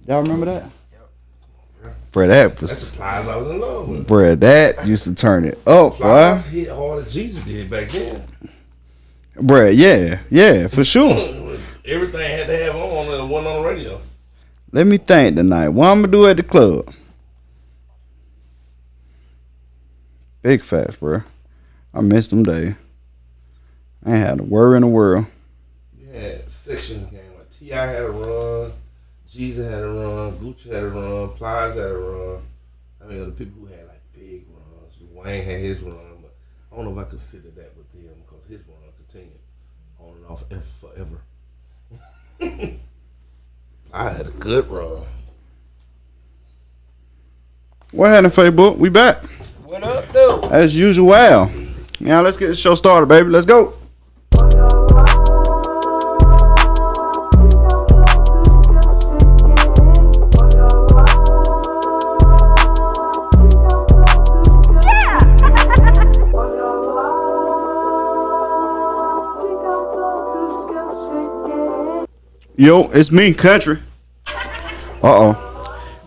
Y'all remember that? Yep. Bro, That's the Plies I was in love with. Bro, that used to turn it up, bro. Plies hit hard as Jesus did back then. Bro, yeah, for sure. Everything had to have on that wasn't on the radio. Let me think tonight. What I'm gonna do at the club? Big facts, bro. I missed them days. I ain't had a worry in the world. You had sections game. Like T.I. had a run, Jesus had a run, Gucci had a run, Plies had a run. I mean, the people who had like big runs. Wayne had his run, but I don't know if I consider that with him because his run continued on and off forever. I had a good run. What happened, Facebook? We back. What up, dude? As usual. Now let's get the show started, baby. Let's go. Yo, it's me, Country.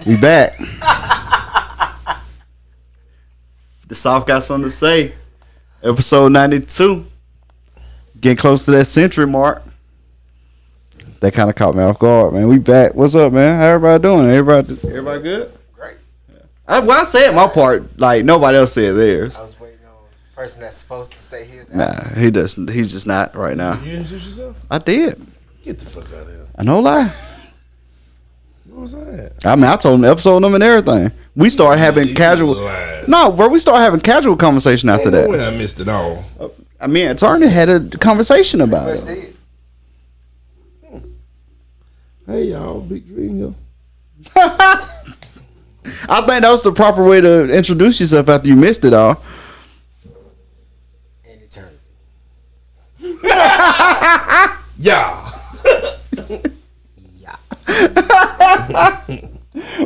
We back. The South got something to say. Episode 92. Getting close to that century mark. That kind of caught me off guard, man. We back. What's up, man? How everybody doing? Everybody good? Great. I said my part, like nobody else said theirs. I was waiting on the person that's supposed to say his. Nah, he doesn't. He's just not right now. You introduce yourself? I did. Get the fuck out of here. I no lie. What was that? I mean, I told him the episode number and everything. We started having casual. No, bro, we started having casual conversation after that. I missed it all. I mean, attorney had a conversation about it. Did. Hey y'all, Big Dream here. I think that was the proper way to introduce yourself after you missed it all. And eternity. Yeah.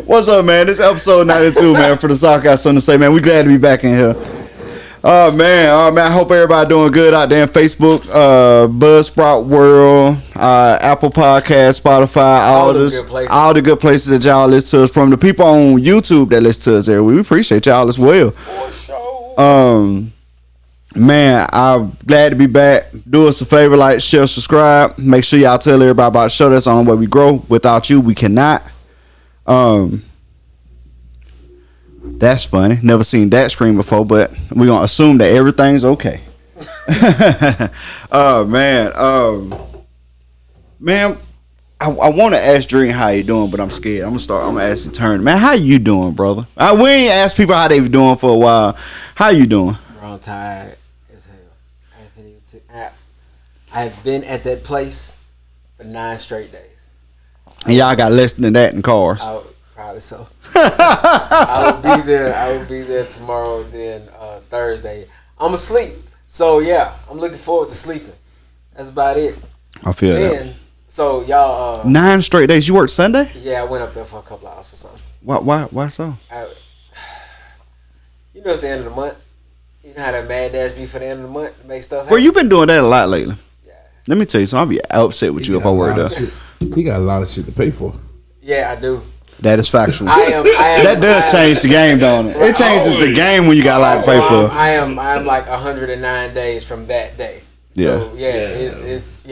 What's up, man? This is episode 92, man. For the South got something to say, man. We glad to be back in here. Oh man, I hope everybody doing good out there on Facebook, Buzzsprout World, Apple Podcast, Spotify, all the good places that y'all listen to us from. The people on YouTube that listen to us there, we appreciate y'all as well. For sure. Man, I'm glad to be back. Do us a favor, like, share, subscribe. Make sure y'all tell everybody about the show. That's the only way we grow. Without you, we cannot. That's funny. Never seen that screen before, but we're gonna assume that everything's okay. Man, I want to ask Dream how you doing, but I'm scared. I'm gonna ask the turn. Man, how you doing, brother? We ain't asked people how they been doing for a while. How you doing? Bro, I'm tired as hell. I've been at that place for 9 straight days. And y'all got less than that in cars. Probably so. I will be there tomorrow, then Thursday. I'm asleep. So yeah, I'm looking forward to sleeping. That's about it. I feel that. So y'all 9 straight days. You worked Sunday? Yeah, I went up there for a couple hours for something. Why so? You know it's the end of the month. You know how that mad dash be for the end of the month to make stuff happen? Bro, you've been doing that a lot lately. Yeah. Let me tell you something. I'll be upset with you if I worked up. He got a lot of shit to pay for. Yeah, I do. That is factual. I am. That does change the game, don't it? It changes the game when you got a lot to pay for. I am like 109 days from that day. So it's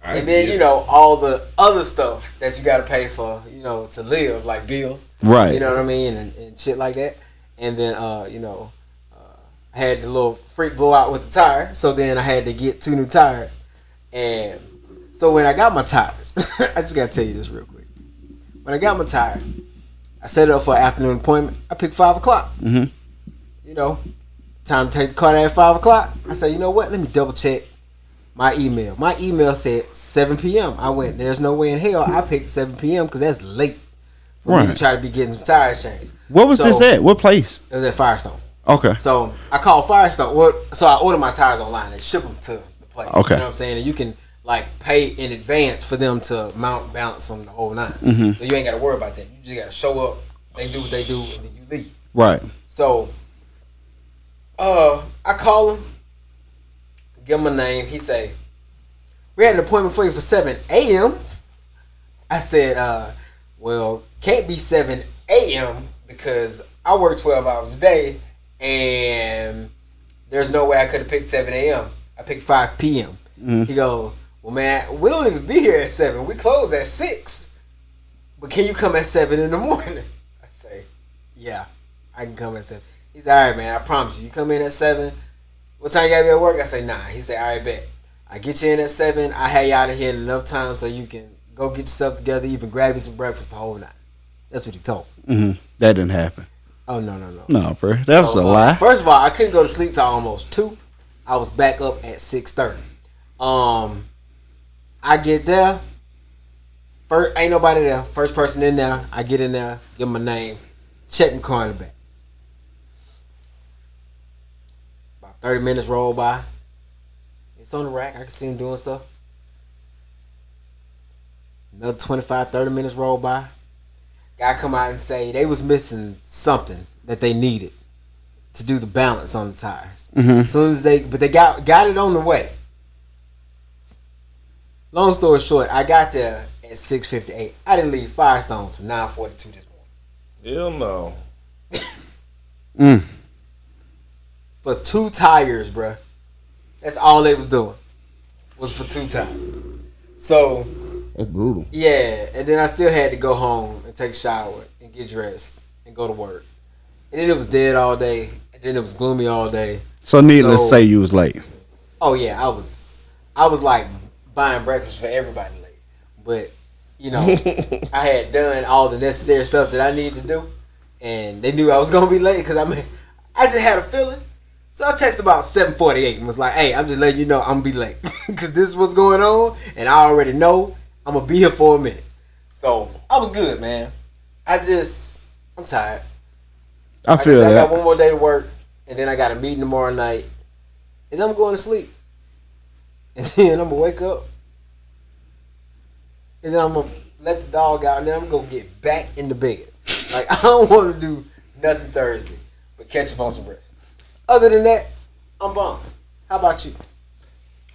and then you know all the other stuff that you got to pay for, you know, to live, like bills, right? You know what I mean, and shit like that. And then I had the little freak blow out with the tire, so then I had to get 2 new tires. And so when I got my tires, I just gotta tell you this real quick. When I got my tires, I set it up for an afternoon appointment. I picked 5 o'clock. Mm-hmm. You know, time to take the car at 5 o'clock. I said, you know what? Let me double check my email. My email said 7 p.m. I went, there's no way in hell I picked 7 p.m. because that's late for me to try to be getting some tires changed. What was this at? What place? It was at Firestone. Okay. So I called Firestone. So I ordered my tires online. They ship them to the place. Okay. You know what I'm saying? And you can like pay in advance for them to mount, balance them the whole nine. Mm-hmm. So you ain't got to worry about that. You just got to show up. They do what they do, and then you leave. Right. So, I call him, give him a name. He say, "We had an appointment for you for 7 a.m." I said, well, can't be 7 a.m. because I work 12 hours a day, and there's no way I could have picked 7 a.m. I picked 5 p.m. He goes, well, man, we don't even be here at 7. We close at 6. But can you come at 7 in the morning? I say, yeah, I can come at 7. He said, all right, man, I promise you. You come in at 7. What time you gotta be at work? I say, 9. He said, all right, bet. I get you in at 7. I have you out of here in enough time so you can go get yourself together, even grab you some breakfast the whole night. That's what he told me. That didn't happen. Oh, no. No, bro. That was a lie. First of all, I couldn't go to sleep till almost 2. I was back up at 6:30. I get there. First, ain't nobody there. First person in there. I get in there, give my name, check my car in the back. About 30 minutes roll by. It's on the rack. I can see him doing stuff. Another 25, 30 minutes roll by. Guy come out and say they was missing something that they needed to do the balance on the tires. As soon as they got it on the way. Long story short, I got there at 6:58. I didn't leave Firestone until 9:42 this morning. Hell no. For 2 tires, bruh. That's all they was doing. Was for 2 tires. So That's brutal. yeah, and then I still had to go home and take a shower and get dressed and go to work. And then it was dead all day. And then it was gloomy all day. So needless to say, you was late. Oh yeah, I was like buying breakfast for everybody late. But, you know, I had done all the necessary stuff that I needed to do. And they knew I was going to be late because I just had a feeling. So I texted about 7:48 and was like, hey, I'm just letting you know I'm going to be late. Because this is what's going on. And I already know I'm going to be here for a minute. So I was good, man. I'm tired. I feel I that. got one more day to work. And then I got a meeting tomorrow night. And then I'm going to sleep. And then I'm going to wake up. And then I'm going to let the dog out. And then I'm going to get back in the bed. Like, I don't want to do nothing Thursday but catch up on some rest. Other than that, I'm bummed. How about you?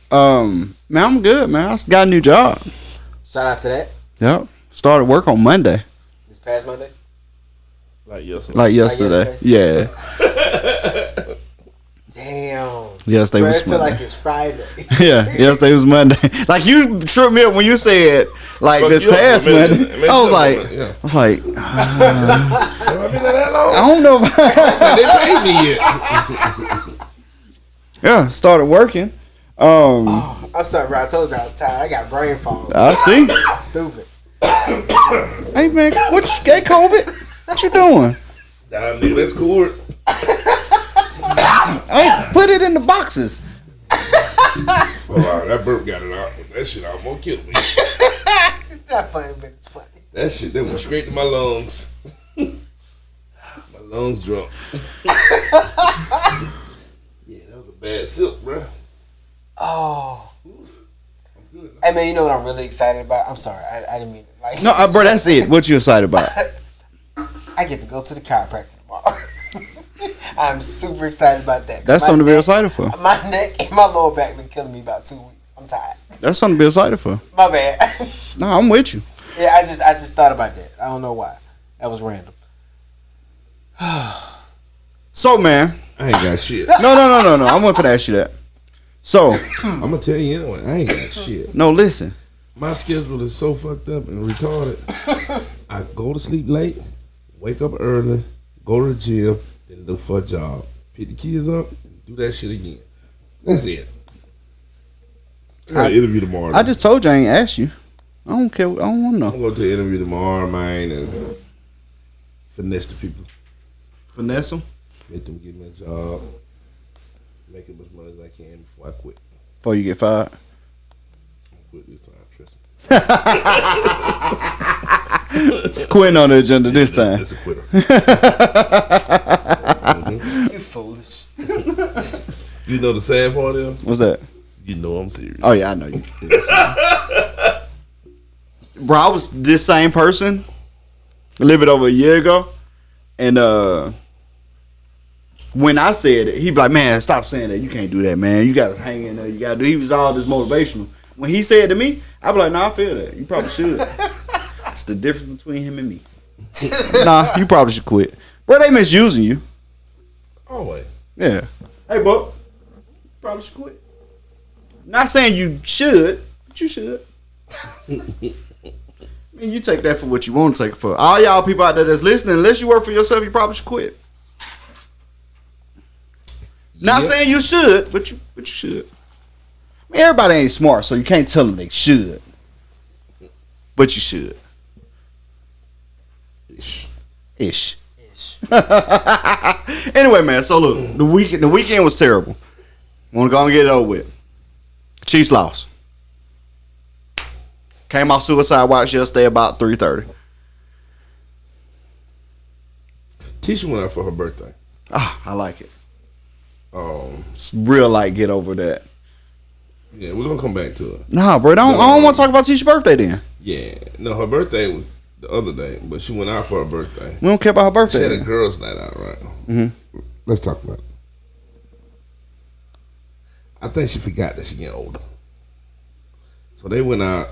Man, I'm good, man. I got a new job. Shout out to that. Yep. Started work on Monday. This past Monday? Like yesterday. Like yesterday. Yeah. Damn. Yesterday Bro, was I feel Monday. like it's Friday. Yeah, yesterday was Monday. Like, you tripped me up when you said, like, Fuck this you up past for a minute. Monday. Make I was you like, up for a minute, I Have I been there that long? don't know. They paid me yet. Yeah, started working. I'm sorry, bro. I told you I was tired. I got brain fog. I see. Stupid. Hey, man, what you got COVID? What you doing? Damn, nigga, that's cool. Hey, put it in the boxes. Oh, wow, that burp got it out. That shit almost killed me. It's not funny, but it's funny. That shit, that went straight to my lungs. My lungs drunk. Yeah, that was a bad silk, bro. Oh. I'm good. Hey, man, you know what I'm really excited about? I'm sorry. I didn't mean it. Like, No, bro, that's it. What you excited about? I get to go to the chiropractor tomorrow. I'm super excited about that. That's something to be excited for. My neck and my lower back been killing me about 2 weeks. I'm tired. That's something to be excited for. My bad. No, I'm with you. Yeah, I just thought about that. I don't know why. That was random. So, man. I ain't got shit. No. I want to ask you that. So, I'm gonna tell you anyway. I ain't got shit. no, listen. My schedule is so fucked up and retarded. I go to sleep late, wake up early, go to the gym, then look for a job. Pick the kids up, do that shit again. That's it. I got an interview tomorrow. I just told you I ain't asked you. I don't care. I don't want to know. I'm going to the interview tomorrow, man, and finesse the people. Finesse them? Make them give me a job. Make as much money as I can before I quit. Before you get fired? I'm quit this time, trust me. Quitting on the agenda this time. It's a quitter. You foolish. You know the sad part is? What's that? You know I'm serious. Oh, yeah, I know you. Bro, I was this same person a little bit over a year ago. And when I said it, he be like, man, stop saying that. You can't do that, man. You got to hang in there. You got to do. He was all this motivational. When he said it to me, I be like, nah, I feel that. You probably should. That's the difference between him and me. Nah, you probably should quit. Bro, they misusing you. Always. Yeah. Hey, Buck. Probably should quit. Not saying you should, but you should. I mean, you take that for what you want to take it for. All y'all people out there that's listening, unless you work for yourself, you probably should quit. Not saying you should, but you should. I mean, everybody ain't smart, so you can't tell them they should. But you should. Ish. Anyway, man, so look, the weekend was terrible. Want to go and get it over with. Chiefs lost. Came off suicide watch yesterday about 3:30. Tisha went out for her birthday. Ah, I like it. It's real light get over that. Yeah, we're gonna come back to it. Nah, bro, I don't want to talk about Tisha's birthday then. Yeah, no, her birthday was the other day, but she went out for her birthday. We don't care about her birthday. She had then. a girls' night out, right? Mm-hmm. Let's talk about it. I think she forgot that she getting older. So they went out.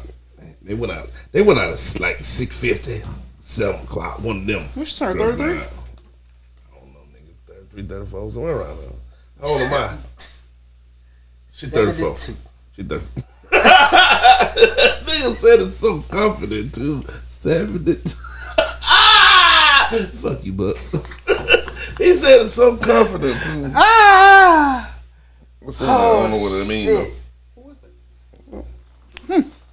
They went out at like 6:50, 7 o'clock. One of them. What's she turned 33? I don't know, nigga. 33, 34, somewhere around there. How old am I? She 34. She 34. Nigga said it so confident too. 72. Fuck you, Buck. He said it so confident too. What's that? I don't know what it means.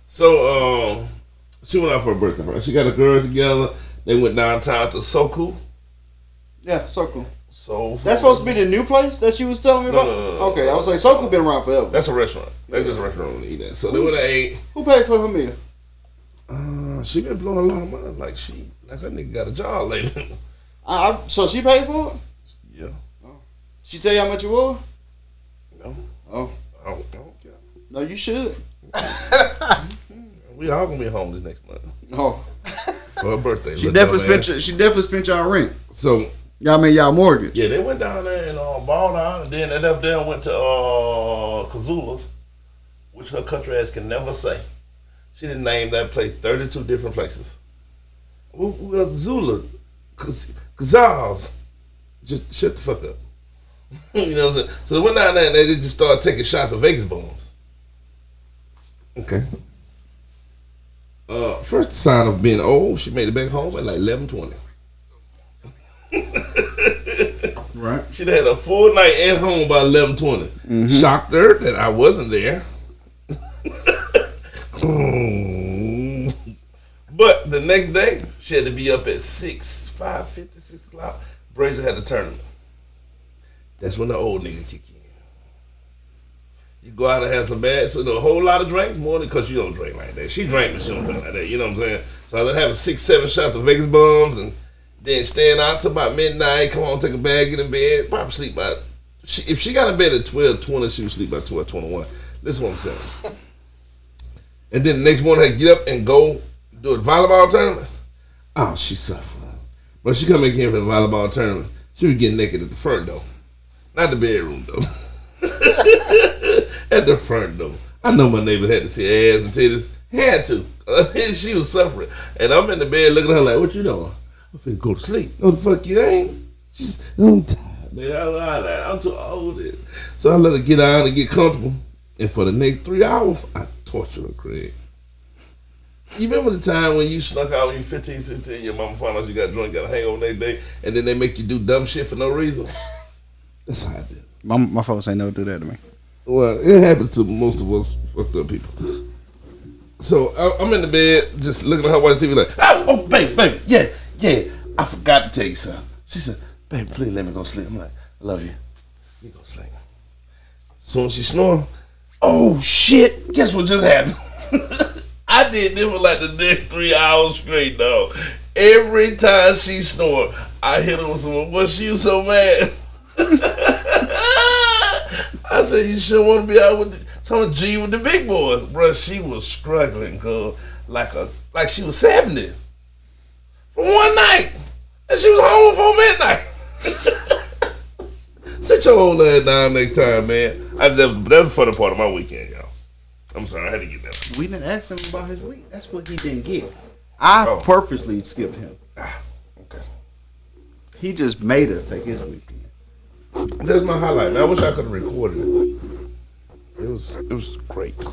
So she went out for her birthday party. She got a girl together. They went downtown to Soku. Yeah, Soku. So that's supposed to be the new place that she was telling me about? No. Okay, I was like, Soku been around forever. That's a restaurant. That's just a restaurant to eat at. So they went and ate. Who paid for her meal? She been blowing a lot of money. Like that nigga got a job lately. So she paid for it? Yeah. Oh. She tell you how much it was? No. Oh. I don't care. No, you should. We all gonna be home this next month. Oh. For her birthday. She definitely spent y'all rent. So y'all made y'all mortgage. yeah, they went down there and balled out, and then they left there and went to Kazula's, which her country ass can never say. She didn't name that place 32 different places. Well, Zula, Kazals, just shut the fuck up. You know what I'm saying? So they went down there and they just started taking shots of Vegas bombs. Okay. First sign of being old, she made it back home at like 11:20. Right. She'd had a full night at home by 11:20. Mm-hmm. Shocked her that I wasn't there. But the next day, she had to be up at 5:50, 6 o'clock. Brazier had a tournament. That's when the old nigga kick in. You go out and have some bad, so a whole lot of drinks, more than because you don't drink like that. She drank, but she don't drink like that. You know what I'm saying? So I was having 6-7 shots of Vegas bombs and then staying out till about midnight. Come on, take a bag, get in bed. Probably sleep by. If she got in bed at 12:20, she would sleep by 12:21. This is what I'm saying. And then the next morning, I had to get up and go do a volleyball tournament. Oh, she suffered. But she come in here for the volleyball tournament. She was getting naked at the front door. Not the bedroom, though. At the front door. I know my neighbors had to see ass and titties. Had to. She was suffering. And I'm in the bed looking at her like, what you doing? I'm finna go to sleep. No, the fuck you ain't. She's, I'm tired, man. I'm too old. So I let her get out and get comfortable. And for the next 3 hours, I tortured her, Craig. You remember the time when you snuck out when you 15, 16, your mama found out you got drunk, got a hangover the next day, and then they make you do dumb shit for no reason? That's how I did. My folks ain't never do that to me. Well, it happens to most of us fucked up people. So I'm in the bed, just looking at her watching TV like, oh, baby, yeah, I forgot to tell you something. She said, baby, please let me go sleep. I'm like, I love you. You go sleep. Soon as she snore, oh shit, guess what just happened? I did this for like the next 3 hours straight, dog. Every time she snored, I hit her with some, well, she was so mad. I said, you shouldn't want to be out with some G with the big boys. Bruh, she was struggling, cuz, like she was 70 for one night. And she was home before midnight. Sit your old ass down next time, man. That was the funny part of my weekend, y'all. I'm sorry, I had to get that. We didn't ask him about his week. That's what he didn't get. I purposely skipped him. Okay. He just made us take his weekend. That's my highlight, man. I wish I could have recorded it. It was great.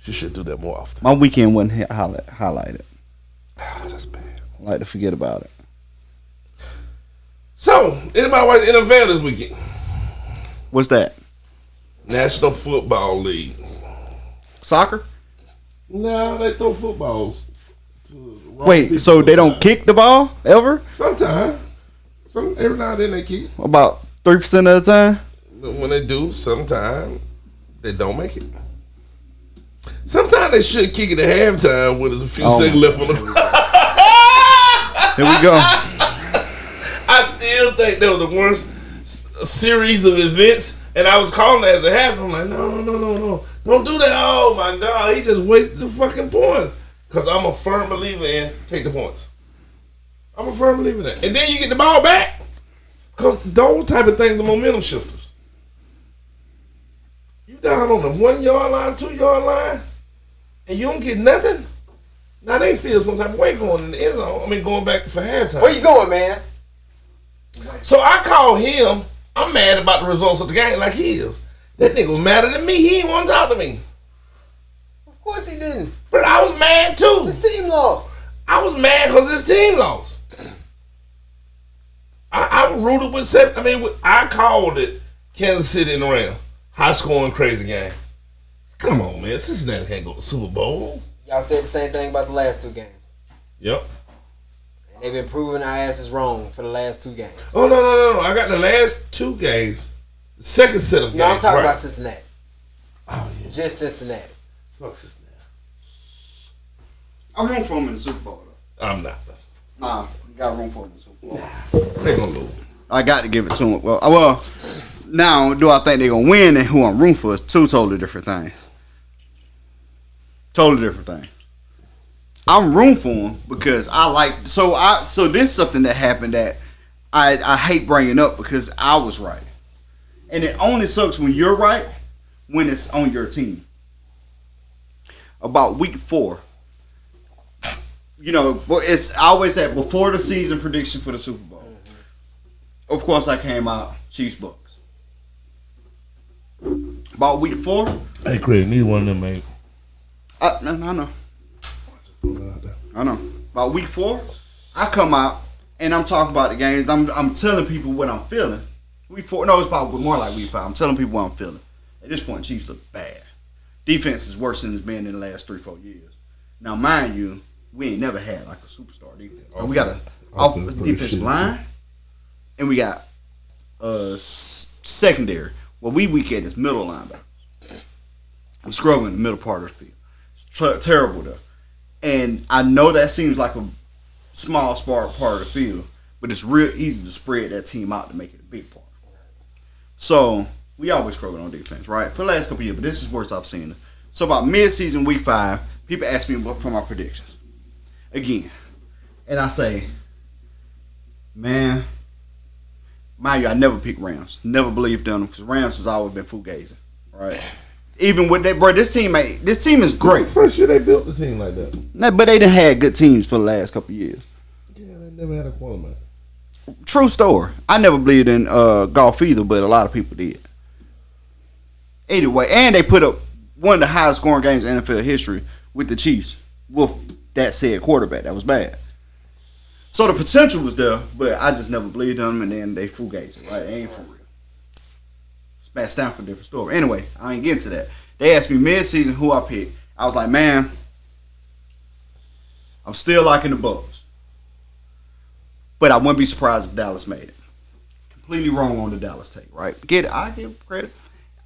She should do that more often. My weekend wasn't highlighted. That's bad. I like to forget about it. So, anybody watch the NFL this weekend? What's that? National Football League. Soccer? No, they throw footballs. Wait, so they don't kick the ball ever? Sometimes. Every now and then they kick it. About 3% of the time? When they do, sometimes they don't make it. Sometimes they should kick it at halftime when there's a few seconds left on the clock. Here we go. I still think that was the worst series of events, and I was calling it as it happened. I'm like, no. Don't do that. Oh, my God. He just wasted the fucking points. Because I'm a firm believer in take the points. I'm a firm believer in that. And then you get the ball back. Because those type of things are momentum shifters. You down on the 1 yard line, 2 yard line, and you don't get nothing. Now they feel some type of way going in the end zone. I mean, going back for halftime. Where you going, man? So I call him. I'm mad about the results of the game like he is. That nigga was madder than me. He didn't want to talk to me. Of course he didn't. But I was mad too. His team lost. I was mad because his team lost. I rooted with seven. I mean, I called it Kansas City in the round. High scoring, crazy game. Come on, man. Cincinnati can't go to the Super Bowl. Y'all said the same thing about the last two games. Yep. And they've been proving our asses wrong for the last two games. Oh, no. I got the last two games. The second set of games. No, I'm talking about Cincinnati. Oh, yeah. Just Cincinnati. Fuck Cincinnati. I'm room for him in the Super Bowl, though. I'm not. Nah, you got room for him in the Super Bowl. Nah, they gonna lose. I got to give it to him. Well, now, do I think they're going to win and who I'm rooting for is two totally different things. Totally different thing. I'm rooting for him because I like... So this is something that happened that I hate bringing up because I was right. And it only sucks when you're right when it's on your team. About week 4. You know, it's always that before the season prediction for the Super Bowl. Of course, I came out Chiefs Bucks. About week 4. Hey, Craig, neither one of them, mate. I know. I know. About week 4, I come out and I'm talking about the games. I'm telling people what I'm feeling. Week 4, no, it's probably more like week 5. I'm telling people what I'm feeling. At this point, Chiefs look bad. Defense is worse than it's been in the last 3-4 years. Now, mind you, we ain't never had like a superstar defense. We got a defensive line, and we got secondary. What we weak at is middle linebackers. We're struggling in the middle part of the field. It's terrible though. And I know that seems like a small part of the field, but it's real easy to spread that team out to make it a big part. So we always struggle on defense, right? For the last couple of years, but this is worse I've seen it. So about mid-season, week 5, people ask me for my predictions. Again. And I say, man, mind you, I never pick Rams. Never believed in them because Rams has always been fugazi, right? Even with that, bro, this team is great. First year they built the team like that. But they done had good teams for the last couple of years. Yeah, they never had a quarterback. True story. I never believed in golf either, but a lot of people did. Anyway, and they put up one of the highest scoring games in NFL history with the Chiefs with that said quarterback. That was bad. So the potential was there, but I just never believed in them, and then they fugazi, right? They ain't for real. It's Matt Stanford, different story. Anyway, I ain't getting to that. They asked me mid-season who I picked. I was like, man, I'm still liking the Bucks. But I wouldn't be surprised if Dallas made it. Completely wrong on the Dallas take, right? Get it? I give credit.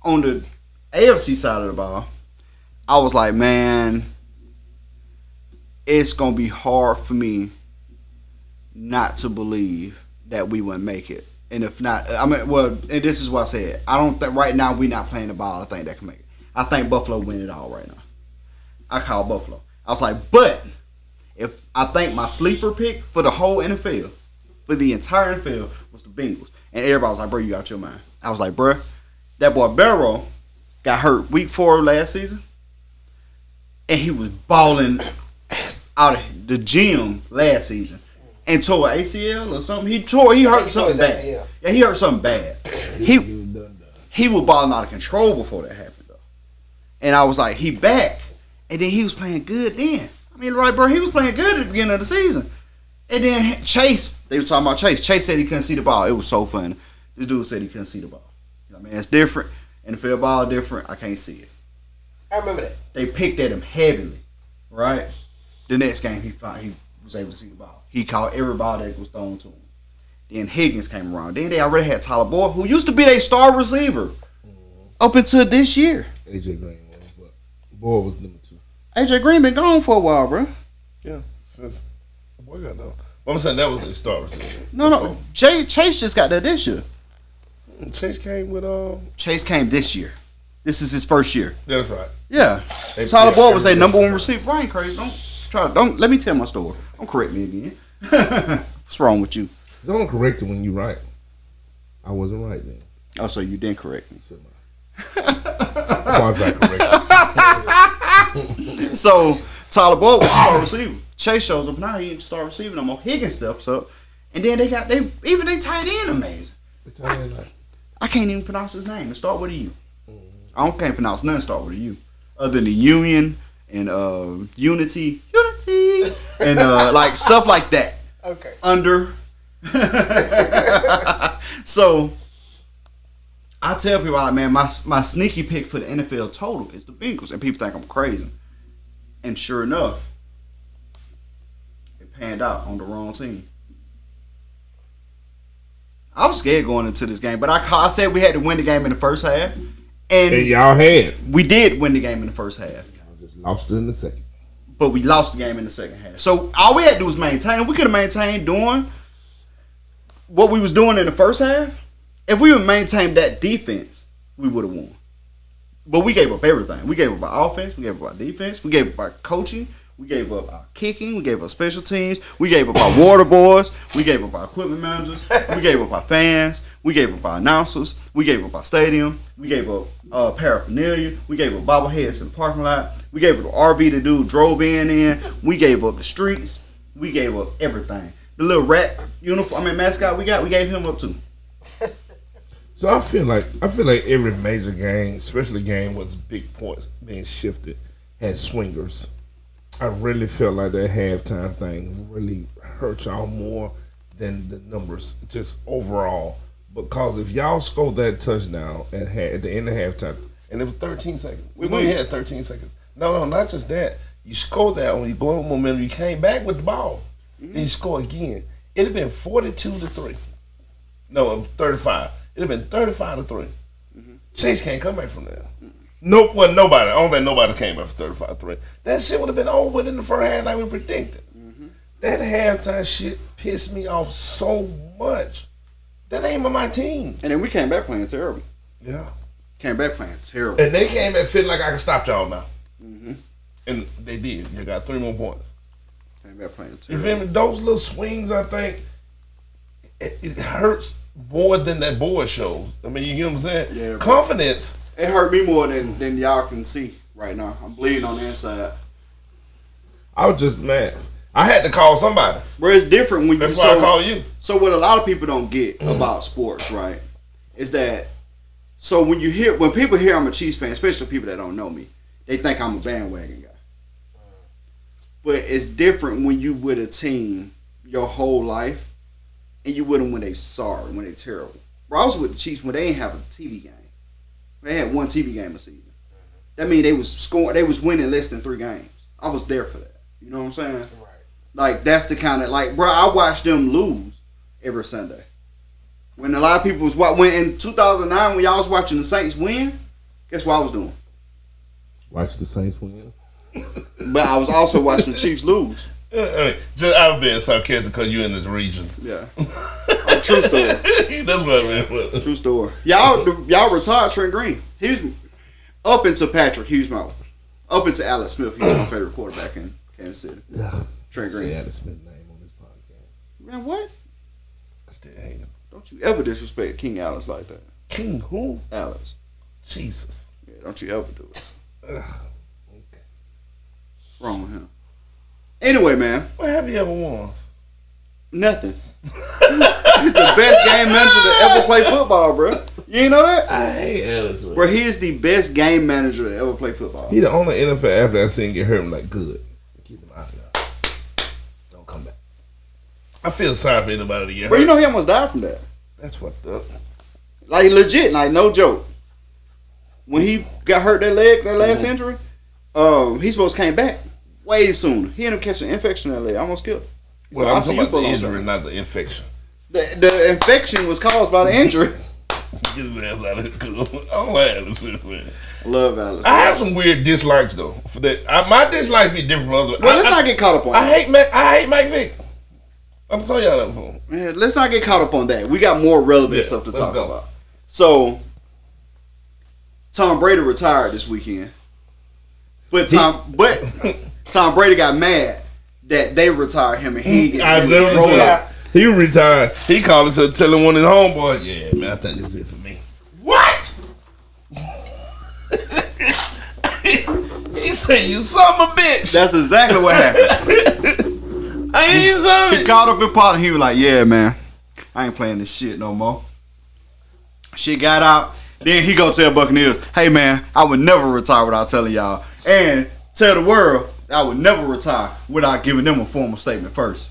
On the AFC side of the ball, I was like, man, it's going to be hard for me not to believe that we wouldn't make it. And if not, and this is what I said. I don't think right now we not playing the ball. I think that can make it. I think Buffalo win it all right now. I call Buffalo. I was like, but if I think my sleeper pick for the whole NFL, for the entire NFL, was the Bengals. And everybody was like, bro, you out your mind. I was like, bro, that boy Barrow got hurt week 4 last season. And he was balling out of the gym last season and tore ACL or something. He hurt something bad. ACL. Yeah, he hurt something bad. He was balling out of control before that happened though. And I was like, he back. And then he was playing good then. I mean, right, bro, he was playing good at the beginning of the season. And then Chase, they were talking about Chase. Chase said he couldn't see the ball. It was so funny. This dude said he couldn't see the ball. You know, man, it's different. NFL ball different. I can't see it. I remember that. They picked at him heavily, right? The next game, he was able to see the ball. He caught every ball that was thrown to him. Then Higgins came around. Then they already had Tyler Boyd, who used to be their star receiver up until this year. AJ Green was, but Boyd was number 2. AJ Green been gone for a while, bro. Yeah, since Boy got done. I'm saying that was his star receiver. No. Chase just got that this year. Chase came with Chase came this year. This is his first year. That's right. Yeah. Tyler Boyd was their number 1 receiver. I ain't crazy. Don't let me tell my story. Don't correct me again. What's wrong with you? It's only corrected when you're right. I wasn't right then. Oh, so you didn't correct me. Quasi correct. So Tyler Boyd was star receiver. Chase shows up now. He ain't star receiver no more. Higgins steps up, and then they tight end amazing. I can't even pronounce his name. It start with a U. I can't pronounce nothing start with a U, other than Union and Unity, and like stuff like that. Okay. Under. So I tell people, like, man, my sneaky pick for the NFL total is the Bengals, and people think I'm crazy, and sure enough, it panned out on the wrong team. I was scared going into this game, but I said we had to win the game in the first half, and y'all had. We did win the game in the first half. Y'all just lost it in the second. But we lost the game in the second half. So all we had to do was maintain. We could have maintained doing what we was doing in the first half. If we would maintain that defense, we would have won. But we gave up everything. We gave up our offense. We gave up our defense. We gave up our coaching. We gave up our kicking. We gave up special teams. We gave up our water boys. We gave up our equipment managers. We gave up our fans. We gave up our announcers. We gave up our stadium. We gave up paraphernalia. We gave up bobbleheads in the parking lot. We gave up the RV the dude drove in. We gave up the streets. We gave up everything. The little rat uniform, mascot we gave him up too. So I feel like every major game, especially game with big points being shifted, had swingers. I really felt like that halftime thing really hurt y'all more than the numbers, just overall. Because if y'all scored that touchdown at the end of halftime, and it was 13 seconds. We only had 13 seconds. No, not just that. You scored that when you go with momentum. You came back with the ball. And you score again. It'd have been 42-3. No, 35. It'd have been 35-3. Chase can't come back from that. Nope, wasn't nobody. I don't think nobody came back for 35-3. That shit would have been over in the first half like we predicted. That halftime shit pissed me off so much. That ain't my team. And then we came back playing terrible. Yeah. Came back playing terrible. And they came back feeling like I can stop y'all now. And they did. You got 3 more points. Came back playing terrible. You feel me? Those little swings, I think, it hurts more than that boy shows. I mean, you get what I'm saying? Yeah, confidence. It hurt me more than y'all can see right now. I'm bleeding on the inside. I was just mad. I had to call somebody. Bro, it's different when That's why I call you. So what a lot of people don't get about sports, right, is that so when people hear I'm a Chiefs fan, especially people that don't know me, they think I'm a bandwagon guy. But it's different when you with a team your whole life and you with them when they sorry, when they terrible. Bro, I was with the Chiefs when they didn't have a TV game. They had one TV game a season. That means they was winning less than 3 games. I was there for that. You know what I'm saying? Right. Like, that's the kind of, like, bro, I watched them lose every Sunday. When a lot of people when in 2009, when y'all was watching the Saints win, guess what I was doing? Watch the Saints win. But I was also watching the Chiefs lose. Just I'm being sarcastic because you're in this region. Yeah. True story. That's what I mean. True story. Y'all retired Trent Green. He was up into Patrick Hughesmouth. Up into Alex Smith. He was my favorite quarterback in Kansas City. Yeah. Trent Green. Say Alex Smith's name on this podcast. Man, what? I still hate him. Don't you ever disrespect King Alex like that. King who? Alex. Jesus. Yeah, don't you ever do it. Okay. What's wrong with him? Anyway, he ever won? Nothing. He's the best game manager to ever play football, bro. You ain't know that? I hate Ellis. Bro, he is the best game manager to ever play football. He the only NFL athlete I seen get hurt. I'm like, good. Keep him out there. Don't come back. I feel sorry for anybody to get hurt. Bro, you know he almost died from that. That's fucked up. Like, legit, like, no joke. When he got hurt that leg, that last injury, he supposed to came back way sooner. He ended up catching an infection in that leg. Almost killed him. Well, I'm talking about the injury, not the infection. The infection was caused by the injury. Get his ass out of here. I don't like Alice, man. I love Alice. I have some weird dislikes though. For that, my dislikes be different from others. Well, let's not get caught up on that. I hate Mike Vick. I'm telling y'all that before. Man, let's not get caught up on that. We got more relevant stuff to talk about. So, Tom Brady retired this weekend, but Tom Brady got mad that they retired him and he didn't get rolled out. He retired. He called us telling one of his homeboys, "Yeah, man, I think this is it for me." What? He said, "You son of a bitch." That's exactly what happened. I ain't something. He called up in part and he was like, "Yeah, man, I ain't playing this shit no more." Shit got out. Then he go tell Buccaneers, "Hey, man, I would never retire without telling y'all, and tell the world I would never retire without giving them a formal statement first."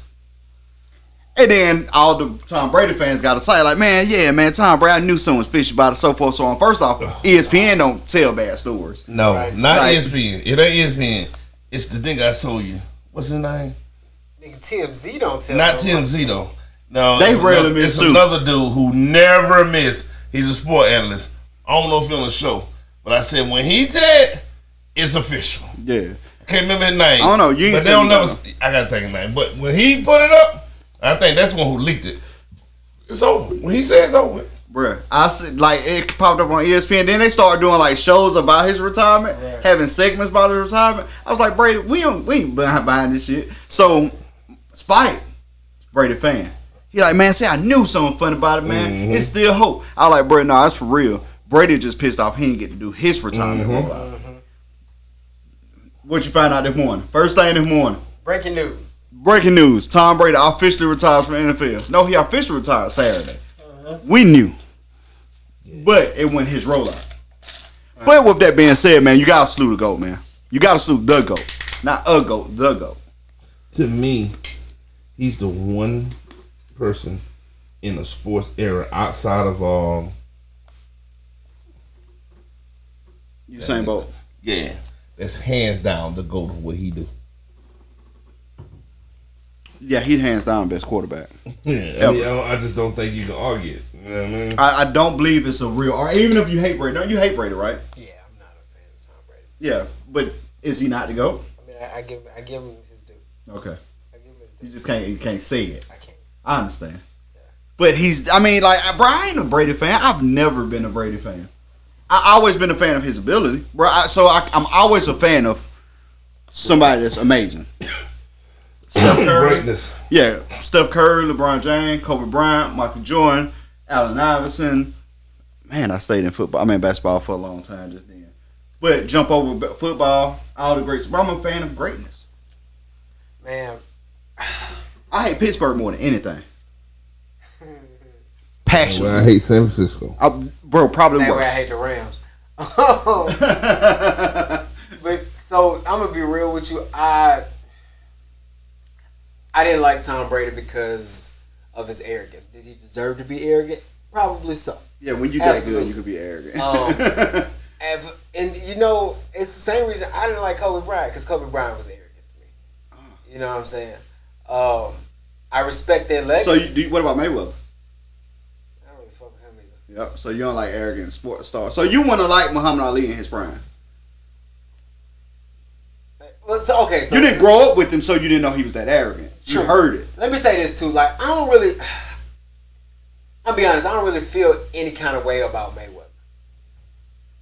And then all the Tom Brady fans got to say, like, "Man, yeah, man, Tom Brady, I knew someone was fishy about it, so forth, so on." First off, ESPN don't tell bad stories. No, right. not like, ESPN. It ain't ESPN. It's the nigga I sold you. What's his name? Nigga, TMZ don't tell. Not TMZ though. No, They rarely miss It's too. another dude who never miss. He's a sport analyst. I don't know if he's on the show, but I said when he said it's official. Yeah. I can't remember his name. I don't know. You but they don't never. I gotta think his name. But when he put it up, I think that's the one who leaked it. It's over. When he says it's over. Bruh, I said, like, it popped up on ESPN. Then they started doing like shows about his retirement, having segments about his retirement. I was like, Brady, we ain't behind this shit. So, Spike, Brady fan, he like, "Man, say I knew something funny about it, man. Mm-hmm. It's still hope." I like, "Brady, no, that's for real." Brady just pissed off he didn't get to do his retirement rollout. What you find out this morning? First thing this morning. Breaking news. Breaking news. Tom Brady officially retires from the NFL. No, he officially retired Saturday. We knew. But it wasn't his rollout. But with that being said, man, you got to salute the GOAT, man. You got to salute the GOAT. Not a GOAT, the GOAT. To me, he's the one person in the sports era outside of Usain Bolt. Yeah, that's hands down the GOAT of what he do. Yeah, he hands down best quarterback. Yeah, I mean, I just don't think you can argue it. You know what I mean? I don't believe it's a real. Or even if you hate Brady, no, you hate Brady, right? Yeah, I'm not a fan of Tom Brady. Yeah, but is he not the GOAT? I mean, I give him his due. Okay, I give him his due. you just can't say it. I can't. I understand, but I mean, like, bro, I ain't a Brady fan. I've never been a Brady fan. I always been a fan of his ability, bro. I'm always a fan of somebody that's amazing. Steph Curry, Greatness. Yeah, Steph Curry, LeBron James, Kobe Bryant, Michael Jordan, Allen Iverson. Man, I stayed in football. I mean basketball for a long time just then. But jump over football, all the greats. Bro, I'm a fan of greatness. Man, I hate Pittsburgh more than anything. Passion. Well, I hate San Francisco. Bro, probably same worse. way I hate the Rams. But so I'm gonna be real with you. I didn't like Tom Brady because of his arrogance. Did he deserve to be arrogant? Probably so. Yeah, when you that good, you could be arrogant. And you know, it's the same reason I didn't like Kobe Bryant, because Kobe Bryant was arrogant to me. You know what I'm saying? I respect their legacy. So what about Mayweather? I don't really fuck with him either. Yep. So you don't like arrogant sports stars. So you want to like Muhammad Ali in his prime. Well, so you didn't grow up with him, so you didn't know he was that arrogant. True. You heard it. Let me say this too. Like, I'll be honest, I don't really feel any kind of way about Mayweather.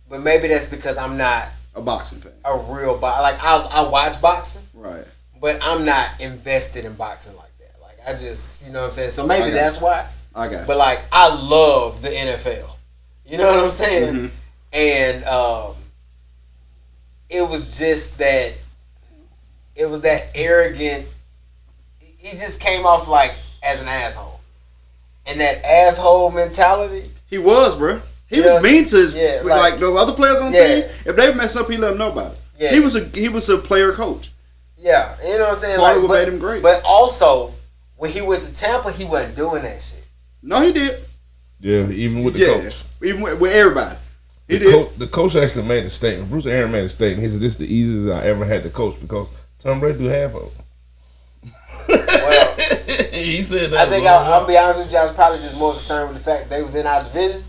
But maybe that's because I'm not a boxing fan. A real like I watch boxing. Right. But I'm not invested in boxing like that. Like, I just, you know what I'm saying? So maybe that's why. I got it. But like, I love the NFL. You know what I'm saying? Mm-hmm. And it was just that, it was that arrogant. he just came off like as an asshole, and that asshole mentality. He was, bro. He was mean to his like the other players on the team. If they mess up, he let them know about it. Yeah. He was a player coach. Yeah, you know what I'm saying. Part of what made him great. But also, when he went to Tampa, he wasn't doing that shit. No, he did. Yeah, even with the coach. Even with everybody. The coach actually made a statement. Bruce Aaron made a statement. He said, "This is the easiest I ever had to coach because Tom Brady do half of it." Well, he said that. I think I'll be honest with you. I was probably just more concerned with the fact that they was in our division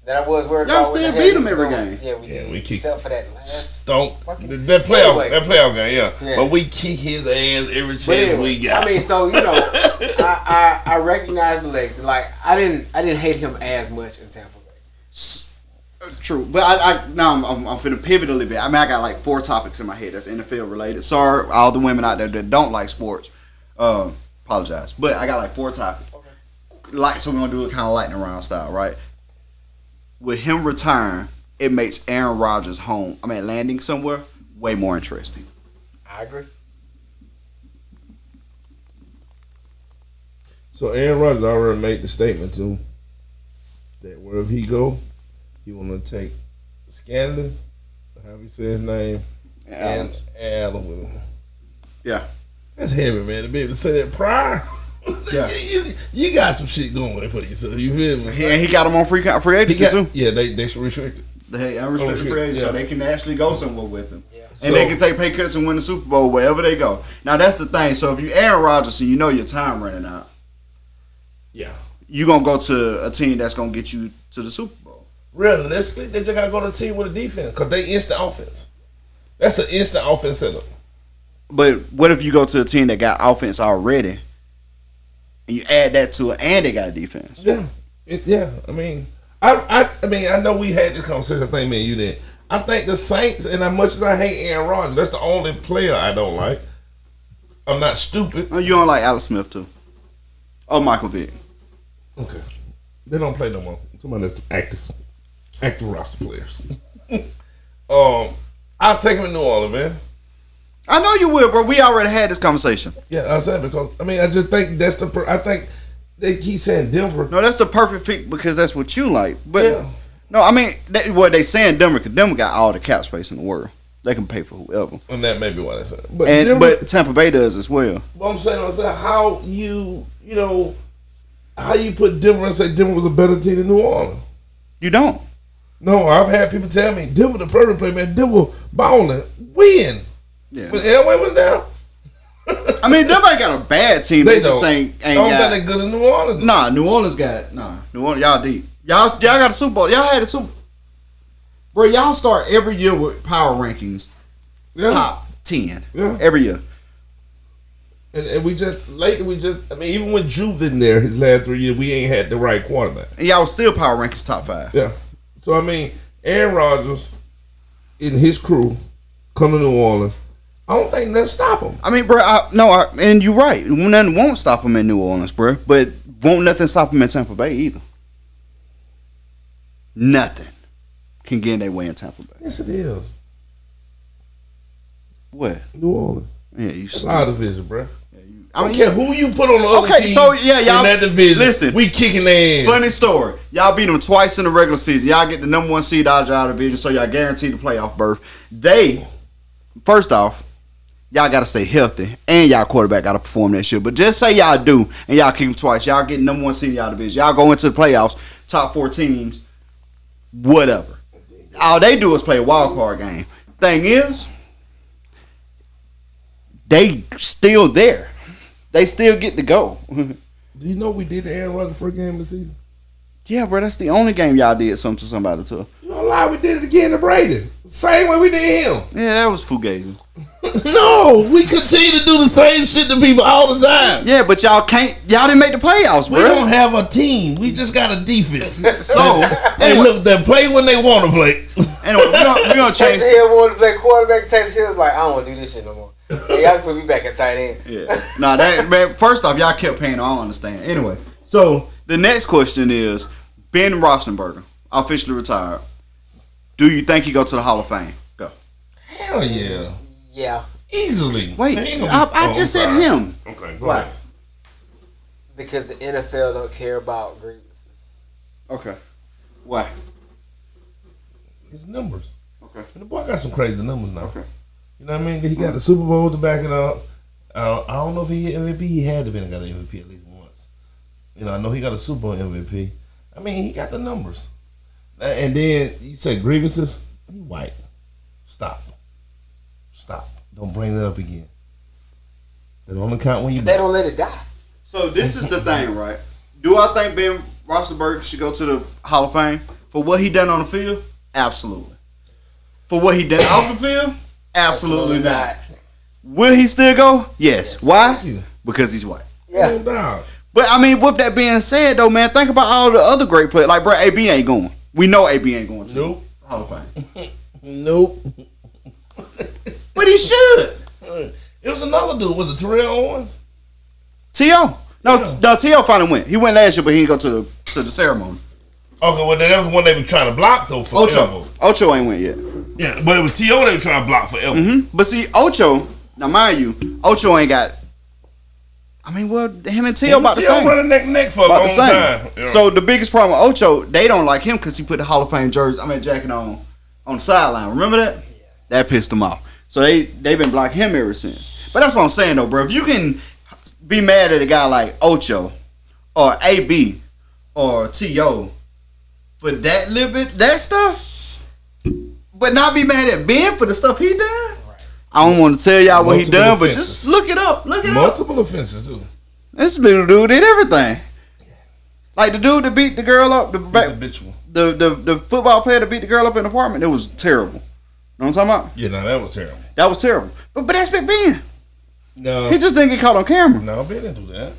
than I was worried about. Y'all still beat them every game. Yeah, we did. Except for that last that playoff game. Yeah, but we kick his ass every chance we got. I mean, so you know, I recognize the legacy. Like I didn't hate him as much in Tampa Bay. True, but I now I'm finna pivot a little bit. I mean, I got like 4 topics in my head that's NFL related. Sorry, all the women out there that don't like sports. Apologize, but I got like 4 topics. Okay. So we're gonna do a kind of lightning round style, right? With him retiring, it makes Aaron Rodgers' landing somewhere way more interesting. I agree. So Aaron Rodgers already made the statement too that wherever he go, he want to take Scandalous, however he say his name, and Adam with him. Yeah, that's heavy, man. To be able to say that prior. Yeah, you got some shit going for yourself. You feel me? And he got him on free agency too. Yeah, they restricted. They unrestricted free agency, so they can actually go somewhere with him. Yeah. And they can take pay cuts and win the Super Bowl wherever they go. Now that's the thing. So if you Aaron Rodgers and you know your time running out, you gonna go to a team that's gonna get you to the Super Bowl. Realistically, they just gotta go to a team with a defense because they instant offense. That's an instant offense setup. But what if you go to a team that got offense already? And you add that to it, and they got a defense. Yeah. I mean, I know we had this conversation. I think me and you did. I think the Saints, and as much as I hate Aaron Rodgers, that's the only player I don't like. I'm not stupid. Oh, you don't like Alex Smith too? Oh, Michael Vick. Okay, they don't play no more. Somebody that's active roster players. I'll take him to New Orleans, man. I know you will, bro. We already had this conversation. Yeah, I said because I just think that's the. I think they keep saying Denver. No, that's the perfect fit because that's what you like. But no, I mean, they saying Denver because Denver got all the cap space in the world. They can pay for whoever. And that may be why they said. But Tampa Bay does as well. Well, I'm saying how how you put Denver and say Denver was a better team than New Orleans. You don't. No, I've had people tell me Denver the perfect play, man. Denver balling, win. Yeah. But Elway was down. I mean, Denver ain't got a bad team. They just ain't got. Don't think they good in New Orleans. New Orleans got New Orleans. Y'all deep. Y'all got a Super Bowl. Y'all had a Super. Bro, y'all start every year with power rankings, top 10 every year. And I mean, even when Drew didn't there his last 3 years, we ain't had the right quarterback. And y'all still power rankings top 5. Yeah. So I mean, Aaron Rodgers and his crew come to New Orleans. I don't think nothing stop him. I mean, bro, and you're right. Nothing won't stop him in New Orleans, bro. But won't nothing stop him in Tampa Bay either. Nothing can get in their way in Tampa Bay. Yes, it is. What? New Orleans. Yeah, you out of division, bro. I don't care who you put on the other team. So y'all in that division. Listen, we kicking their ass. Funny story. Y'all beat them twice in the regular season. Y'all get the number 1 seed out of our division, so y'all guaranteed the playoff berth. First off, y'all got to stay healthy, and y'all quarterback got to perform that shit. But just say y'all do, and y'all kick them twice. Y'all get number 1 seed in y'all division. Y'all go into the playoffs, top 4 teams, whatever. All they do is play a wild card game. Thing is, they still there. They still get to go. Do you know we did the Aaron Rodgers first game of the season? Yeah, bro, that's the only game y'all did something to somebody to. You don't lie, we did it again to Brady. Same way we did him. Yeah, that was fugazi. No, we continue to do the same shit to people all the time. Yeah, but y'all didn't make the playoffs, bro. We don't have a team. We just got a defense. So, anyway, look, they play when they want to play. Anyway, we're gonna change. Taysom Hill wanted to play quarterback. Taysom Hill's like, I don't want to do this shit no more. Hey, y'all can put me back at tight end. Yeah. Man, first off, y'all kept paying. I don't understand. Anyway, so the next question is, Ben Rossenberger, officially retired. Do you think he go to the Hall of Fame? Go. Hell yeah. Yeah. Easily. Wait, I just said him. Okay, go Why? ahead. Because the NFL don't care about grievances. Okay. Why? His numbers. Okay. And the boy got some crazy numbers now. Okay. You know what I mean? He got the Super Bowl to back it up. I don't know if he hit MVP. He had to got an MVP at least once. You know, I know he got a Super Bowl MVP. I mean, he got the numbers. And then you say grievances. He white. Stop. Don't bring that up again. That only count when you. They don't let it die. So this is the thing, right? Do I think Ben Rossenberg should go to the Hall of Fame for what he done on the field? Absolutely. For what he done off the field? Absolutely not. Will he still go? Yes. Why? Because he's white. Yeah. But I mean, with that being said, though, man, think about all the other great players. Like, bro, AB ain't going. We know AB ain't going to. Nope. Hall of Fame. Nope. But he should. It was another dude. Was it Terrell Owens? T.O. No, T.O. finally went. He went last year, but he didn't go to the ceremony. Okay, well, that was one they were trying to block, though, forever. Ocho ain't went yet. Yeah, but it was T.O. they were trying to block forever. Mm-hmm. But see, Ocho, now mind you, Ocho ain't got. I mean, well, him and T.O. about the same. running neck and neck for a long time. Yeah. So the biggest problem with Ocho, they don't like him because he put the Hall of Fame jacket on the sideline. Remember that? Yeah. That pissed them off. So they've been blocking him ever since. But that's what I'm saying, though, bro. If you can be mad at a guy like Ocho or AB or T.O. for that little bit, that stuff, but not be mad at Ben for the stuff he done. Right. I don't want to tell y'all what he done, but just look it up. Multiple offenses, too. This little dude did everything. Like the dude that beat the girl up, the football player that beat the girl up in the apartment, it was terrible. You know what I'm talking about? Yeah, no, that was terrible. That was terrible. But that's Big Ben. No. He just didn't get caught on camera. No, Ben didn't do that.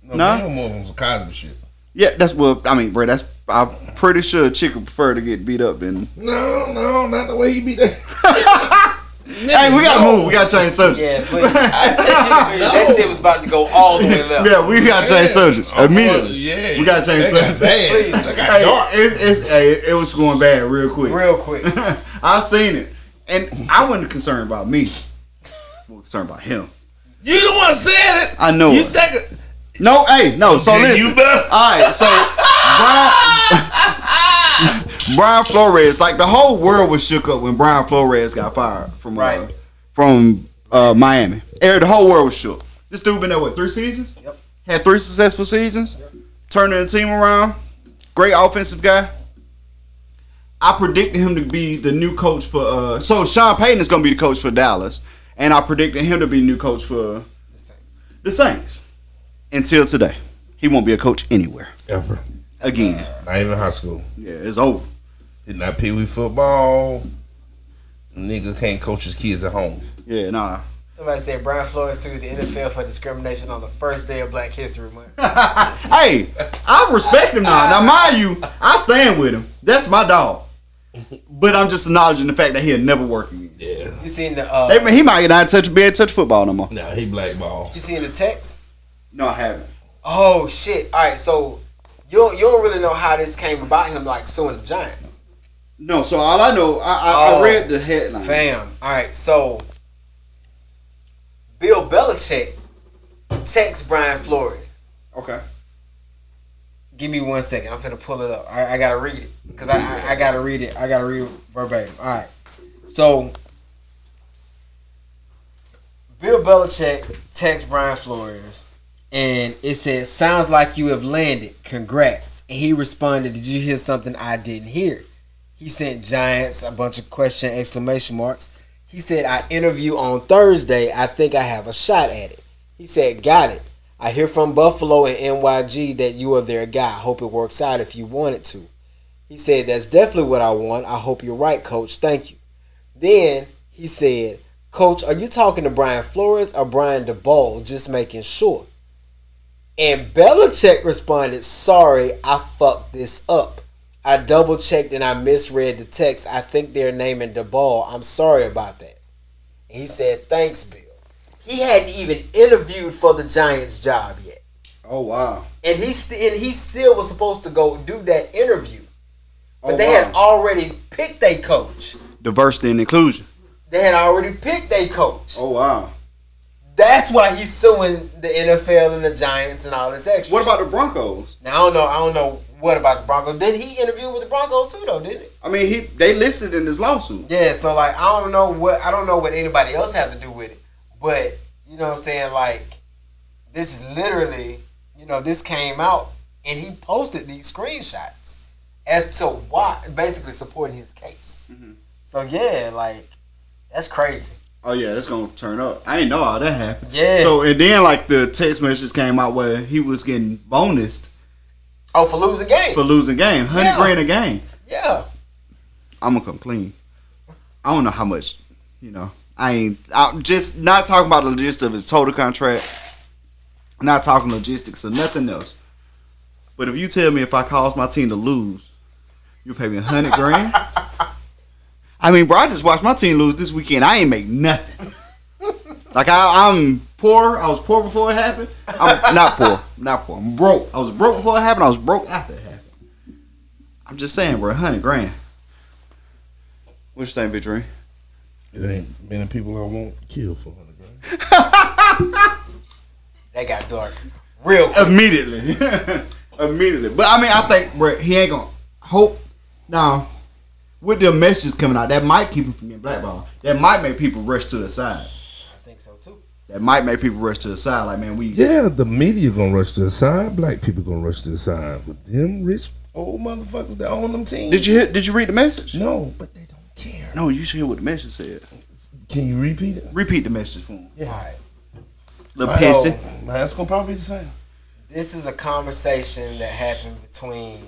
No? Ben more on some Cosby shit. Yeah, that's what, I mean, bro, I'm pretty sure a chick would prefer to get beat up than. No, not the way he beat that. Hey, we gotta move. We gotta change subject. Yeah, please. That shit was about to go all the way left. Yeah, we gotta change subjects immediately. Yeah, we gotta change subjects. Please, it was going bad real quick. I seen it, and I wasn't concerned about me. I was concerned about him. You the one said it. I know. You think it? No, hey, no. So listen. You better. All right, so Brian Flores, like the whole world was shook up when Brian Flores got fired from Miami. The whole world was shook. This dude been there 3 seasons? Yep. Had 3 successful seasons. Yep. Turning the team around. Great offensive guy. I predicted him to be the new coach for. So Sean Payton is gonna be the coach for Dallas, and I predicted him to be the new coach for the Saints. Until today, he won't be a coach anywhere ever again. Not even high school. Yeah, it's over. It's not Pee Wee football. Nigga can't coach his kids at home. Yeah, nah. Somebody said Brian Flores sued the NFL for discrimination on the first day of Black History Month. Hey, I respect him now. Now, mind you, I stand with him. That's my dog. But I'm just acknowledging the fact that he'll never work again. Yeah. You seen the? He might not be able to touch football no more. Nah, he blackball. You seen the text? No, I haven't. Oh shit! All right, so you don't really know how this came about. Him like suing the Giants. No, so all I know, I read the headline. Fam, all right, so Bill Belichick texts Brian Flores. Okay. Give me 1 second. I'm finna pull it up. I gotta read it because I gotta read it. I gotta read it verbatim. All right, so Bill Belichick texts Brian Flores. And it says, "Sounds like you have landed. Congrats." And he responded, "Did you hear something I didn't hear?" He sent Giants a bunch of exclamation marks. He said, "I interview on Thursday. I think I have a shot at it." He said, "Got it. I hear from Buffalo and NYG that you are their guy. Hope it works out if you want it to." He said, "That's definitely what I want. I hope you're right, Coach. Thank you." Then he said, "Coach, are you talking to Brian Flores or Brian DeBoll? Just making sure." And Belichick responded, "Sorry, I fucked this up. I double checked and I misread the text. I think they're naming DeBoll. I'm sorry about that." And he said, "Thanks, Bill." He hadn't even interviewed for the Giants job yet. Oh wow! And he still was supposed to go do that interview, but they had already picked a coach. Diversity and inclusion. They had already picked a coach. Oh wow! That's why he's suing the NFL and the Giants and all this extra. What about the Broncos? Now I don't know what about the Broncos. Did he interview with the Broncos too though? Didn't he? I mean, they listed in this lawsuit. Yeah. So like, I don't know what anybody else have to do with it, but you know what I'm saying. Like, this is literally, this came out and he posted these screenshots as to why, basically supporting his case. Mm-hmm. So yeah, like that's crazy. Oh yeah, that's gonna turn up. I didn't know all that happened. Yeah. So and then like the text messages came out where he was getting bonused. Oh, for losing games. For losing game, $100,000 a game. Yeah. I'm gonna come clean. I don't know how much. I'm just not talking about the logistics of his total contract. Not talking logistics or nothing else. But if you tell me if I cause my team to lose, you pay me $100,000. I mean, bro, I just watched my team lose this weekend. I ain't make nothing. Like I'm poor. I was poor before it happened. I'm not poor. I'm broke. I was broke before it happened. I was broke after it happened. I'm just saying, bro, $100,000. What you think, Big Dream? It ain't many people I won't kill for $100,000. That got dark real quick. Immediately. But I mean, I think, bro, he ain't gonna hope now. With the messages coming out, that might keep him from getting blackballed. That might make people rush to the side. I think so too. That might make people rush to the side. Like, man, Yeah, the media gonna rush to the side. Black people gonna rush to the side. But them rich old motherfuckers that own them teams. Did you read the message? No, but they don't care. No, you should hear what the message said. Can you repeat it? Repeat the message for him. Yeah. All right. The pissy. That's gonna probably be the same. This is a conversation that happened between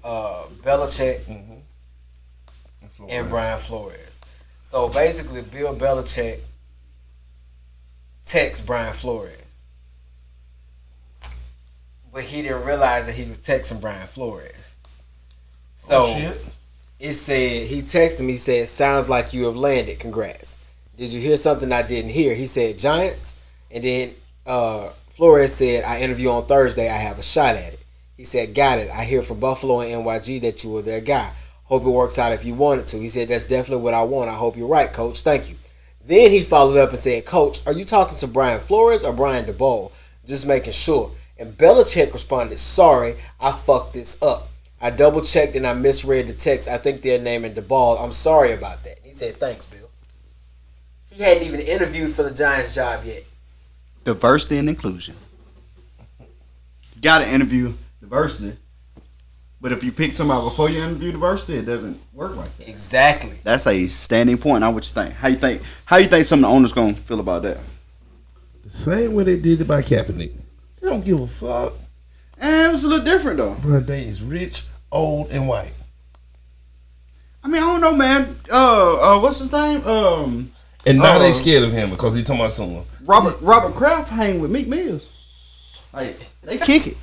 Belichick and Brian Flores. So basically, Bill Belichick texts Brian Flores, but he didn't realize that he was texting Brian Flores. So it said, he texted him, he said, "Sounds like you have landed. Congrats. Did you hear something I didn't hear?" He said, "Giants." And then Flores said, "I interview on Thursday. I have a shot at it." He said, "Got it. I hear from Buffalo and NYG that you were their guy. Hope it works out if you wanted to." He said, "That's definitely what I want. I hope you're right, Coach. Thank you." Then he followed up and said, "Coach, are you talking to Brian Flores or Brian DeBoll? Just making sure." And Belichick responded, "Sorry, I fucked this up. I double checked and I misread the text. I think they're naming DeBoll. I'm sorry about that." He said, "Thanks, Bill." He hadn't even interviewed for the Giants job yet. Diversity and inclusion. You gotta interview diversity. But if you pick somebody before you interview diversity, it doesn't work like that. Exactly. That's a standing point. Now, what you think? How you think some of the owners gonna feel about that? The same way they did it by Kaepernick. They don't give a fuck. And it was a little different though. But they is rich, old, and white. I mean, I don't know, man. What's his name? And now they scared of him because he talking about someone. Robert Kraft hang with Meek Mills. Like, they kick it.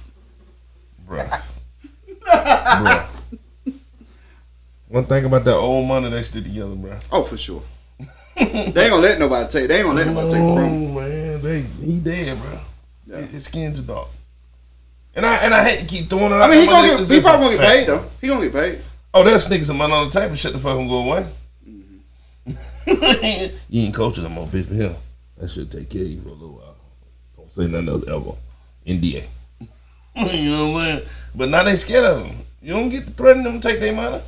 Bruh. Bruh. One thing about that old money, they stick together, bruh. Oh, for sure. They ain't gonna let nobody take. They ain't gonna let nobody take it from him. Man, he dead, bruh. Yeah. His skin too dark. And I hate to keep throwing it out. I mean, he probably gonna get paid though. He gonna get paid. Oh, they'll sneak some money on the table. Shut the fuck and go away. Mm-hmm. You ain't coaching no more, bitch. But him, that should take care of you for a little while. Don't say nothing else ever. NDA. You know what I'm saying? But now they scared of him. You don't get to threaten them to take their money.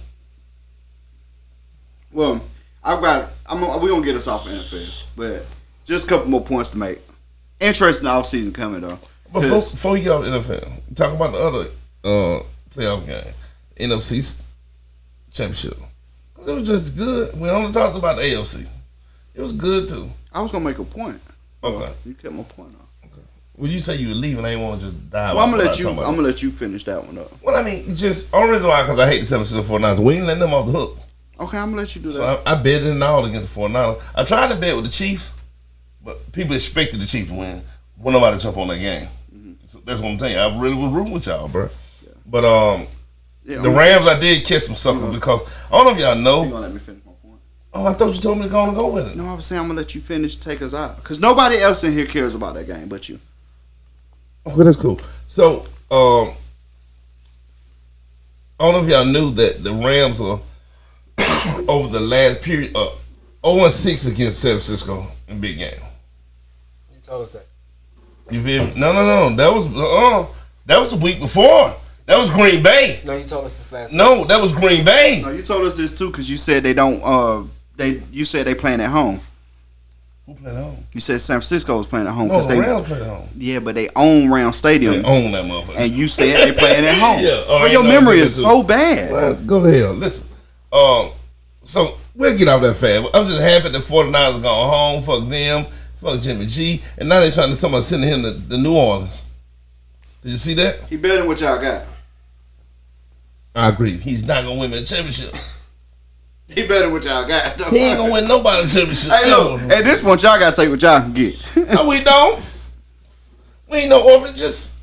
Well, we gonna get us off NFL, but just a couple more points to make. Interesting off season coming though. But before you get off NFL, talk about the other playoff game, NFC Championship. It was just good. We only talked about the AFC. It was good too. I was gonna make a point. Okay, you kept my point off. Okay. Well, you say you were leaving. I didn't want to just die. Well, I'm gonna let you finish that one up. Well, I mean, just only reason why, because I hate the 7-6-49ers. We ain't letting them off the hook. Okay, I'm gonna let you do that. So I bet it all against the 49ers. I tried to bet with the Chiefs, but people expected the Chiefs to win. When nobody jump on that game. Mm-hmm. So that's what I'm telling you. I really was rooting with y'all, bro. Yeah. But the Rams, I did catch some suckers because I don't know if y'all know. You gonna let me finish my point? Oh, I thought you told me to go with it. No, I was saying I'm gonna let you finish, take us out, because nobody else in here cares about that game but you. Okay, that's cool. So I don't know if y'all knew that the Rams are over the last period 0-6 against San Francisco in big game. told us that. You feel me? No. That was the week before. That was Green Bay. No, you told us this last week. No, that was Green Bay. No, you told us this too because you said they don't. You said they playing at home. Who playing at home? You said San Francisco was playing at home. No, they Rams playing at home. Yeah, but they own Round Stadium. They own that motherfucker. And you said they playing at home. Yeah. But your memory is so bad. Well, go to hell. Listen. So we'll get off that fast. I'm just happy the 49ers are going home. Fuck them. Fuck Jimmy G. And now they're trying to somebody sending him to New Orleans. Did you see that? He better than what y'all got. I agree. He's not gonna win the championship. He better than what y'all got. He ain't gonna win nobody championship. Hey, look. At this point, y'all gotta take what y'all can get. No, we don't. We ain't no orphanages.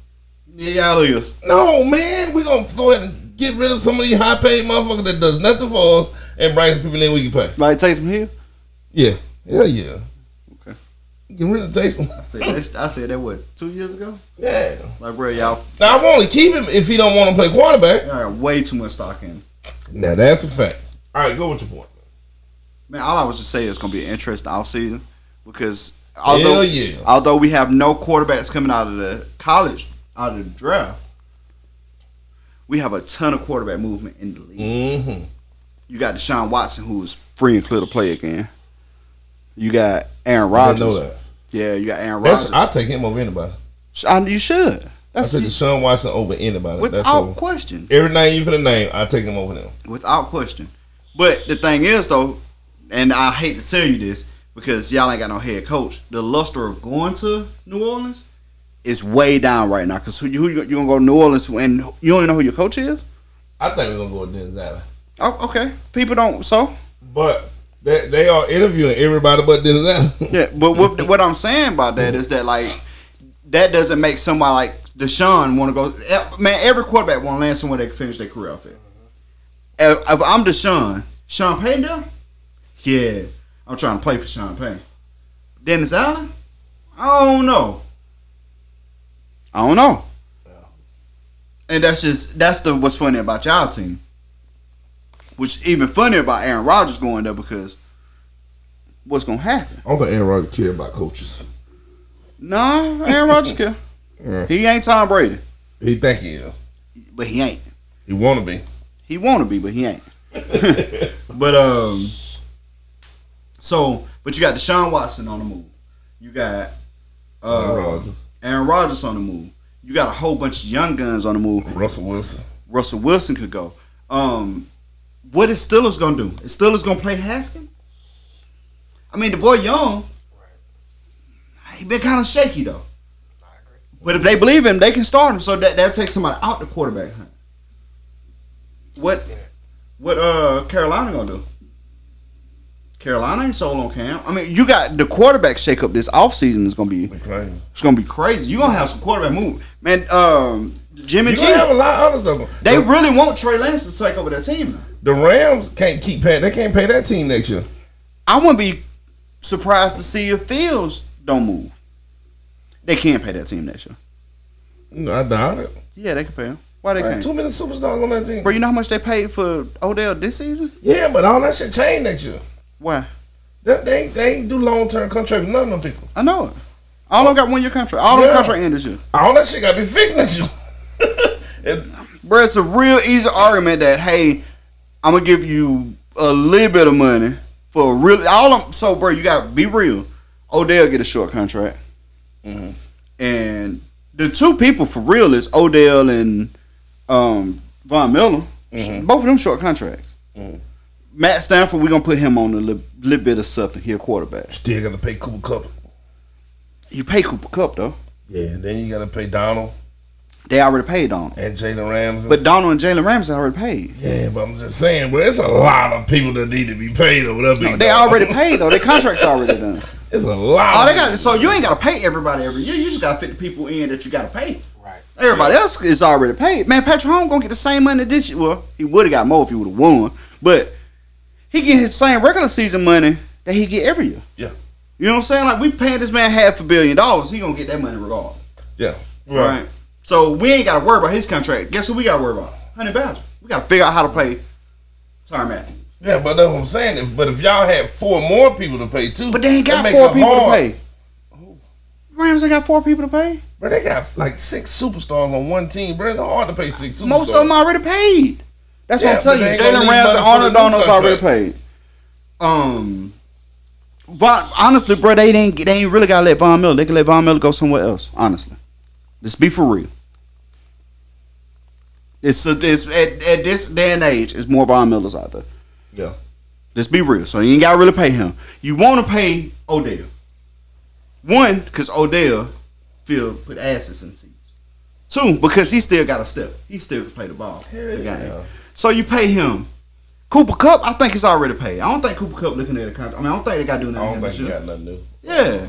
Yeah, y'all is. No, man. We gonna go ahead and get rid of some of these high paid motherfuckers that does nothing for us and bring some people in we can pay. Like Taysom Hill? Yeah. Hell yeah. Okay. Get rid of Taysom. I said that, what, 2 years ago? Yeah. Like, bro, y'all. Now, I want to keep him if he don't want to play quarterback. Y'all got way too much stock in him. Now, that's a fact. All right, go with your point. Man, all I was just saying is going to be an interesting offseason because yeah. although we have no quarterbacks coming out of the college, out of the draft, we have a ton of quarterback movement in the league. Mm-hmm. You got Deshaun Watson, who's free and clear to play again. You got Aaron Rodgers. I know that. Yeah, you got Aaron Rodgers. I'll take him over anybody. You should. I take Deshaun Watson over anybody. Without question. Every name you for the name, I take him over them. Without question. But the thing is, though, and I hate to tell you this because y'all ain't got no head coach, the luster of going to New Orleans is way down right now. Because you going to go to New Orleans and you don't even know who your coach is? I think we're going to go with Dennis Allen. Oh, okay. People don't, so? But they are interviewing everybody but Dennis Allen. Yeah, but what I'm saying about that is that, like, that doesn't make somebody like Deshaun want to go. Man, every quarterback want to land somewhere they can finish their career off at. If I'm Deshaun, Sean Payton there? Yeah, I'm trying to play for Sean Payton. Dennis Allen? I don't know. Yeah. And that's what's funny about y'all team. Which even funnier about Aaron Rodgers going there because what's gonna happen? I don't think Aaron Rodgers care about coaches. Nah, Aaron Rodgers care. Yeah. He ain't Tom Brady. He think he is. But he ain't. He wanna be. He wanna be, but he ain't. But but you got Deshaun Watson on the move. You got Aaron Rodgers on the move. You got a whole bunch of young guns on the move. Russell Wilson could go. What is Steelers gonna do? Is Steelers gonna play Haskins? I mean, the boy young. He been kind of shaky though. I agree. But if they believe him, they can start him. So that takes somebody out the quarterback hunt. What Carolina gonna do? Carolina ain't sold on Cam. I mean, you got the quarterback shakeup this offseason is gonna be crazy. It's gonna be crazy. You're gonna have some quarterback move. Man, Jimmy G. You have a lot of other stuff. They really want Trey Lance to take over their team now. The Rams can't keep paying. They can't pay that team next year. I wouldn't be surprised to see if Fields don't move. They can't pay that team next year. No, I doubt it. Yeah, they can pay him. Why they can't? Too many superstars on that team. Bro, you know how much they paid for Odell this season? Yeah, but all that shit changed next year. Why? They ain't do long-term contracts with none of them people. I know it. All of them got 1 year contract. All of them contract end this year. All that shit got to be fixed next year. Bro, it's a real easy argument that, hey, I'm going to give you a little bit of money for so, bro, you got to be real. Odell get a short contract. Mm-hmm. And the two people for real is Odell and Von Miller. Mm-hmm. Both of them short contracts. Mm-hmm. Matt Stafford, we're going to put him on a little bit of something here, quarterback. Still got to pay Cooper Kupp. You pay Cooper Kupp, though. Yeah, and then you got to pay Donald. They already paid Donald. And Jalen Ramsey. But Donald and Jalen Ramsey already paid. Yeah, but I'm just saying, bro, it's a lot of people that need to be paid over there. No, they already paid, though. Their contract's already done. It's a lot. So you ain't got to pay everybody every year. You just got to fit the people in that you got to pay. Right. Everybody else is already paid. Man, Patrick Mahomes going to get the same money this year. Well, he would have got more if he would have won. But he get his same regular season money that he get every year. Yeah. You know what I'm saying? Like, we paying this man $500 million. He going to get that money regardless. Yeah. Right. So we ain't got to worry about his contract. Guess who we got to worry about? Honey Badger. We got to figure out how to play Tyrann Matthew. Yeah, but that's what I'm saying. But if y'all had 4 more people to pay too. But they ain't got 4 people to pay. Rams ain't got 4 people to pay. Bro, they got like 6 superstars on one team, bro. It's hard to pay 6 superstars. Most of them already paid. That's what I'm telling you. but they ain't Jalen gonna Ramsey leave and money Arnold for the new Donald's already contract. paid. Honestly, bro, they ain't really gotta let Von Miller. They can let Von Miller go somewhere else. Honestly, let's be for real. It's at this day and age, it's more Von Millers out there. Yeah. Let's be real. So you ain't gotta really pay him. You want to pay Odell. One, because Odell put asses in seats. 2, because he still got a step. He still can play the ball. Yeah. So you pay him. Cooper Kupp, I think it's already paid. I don't think Cooper Kupp looking at the contract. I mean, I don't think they got to do nothing. I don't think he got nothing new. Yeah.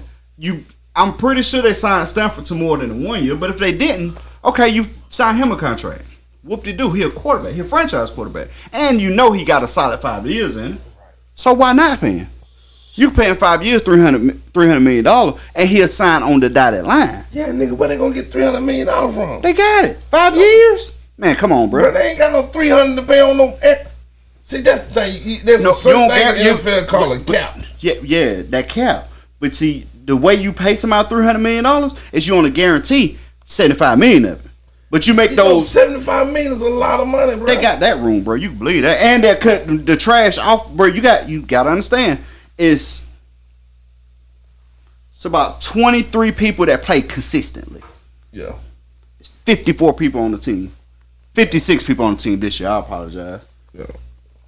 I'm pretty sure they signed Stanford to more than 1 year, but if they didn't, okay, you sign him a contract. Whoop-de-doo, he a quarterback. He a franchise quarterback. And you know he got a solid 5 years in it. So why not pay him? You pay him 5 years, $300 million, and he'll sign on the dotted line. Yeah, nigga, where they gonna get $300 million from? They got it. 5 years? Man, come on, bro. Bro, they ain't got no $300 to pay on no. See, that's the thing. There's a certain thing in the NFL called a cap. Yeah, that cap. But see, the way you pay somebody $300 million is you only guarantee $75 million of it. But you make those $75 million is a lot of money, bro. They got that room, bro. You can believe that, and they cut the trash off, bro. You got to understand. It's about 23 people that play consistently. Yeah. It's 54 people on the team. 56 people on the team this year. I apologize. Yeah.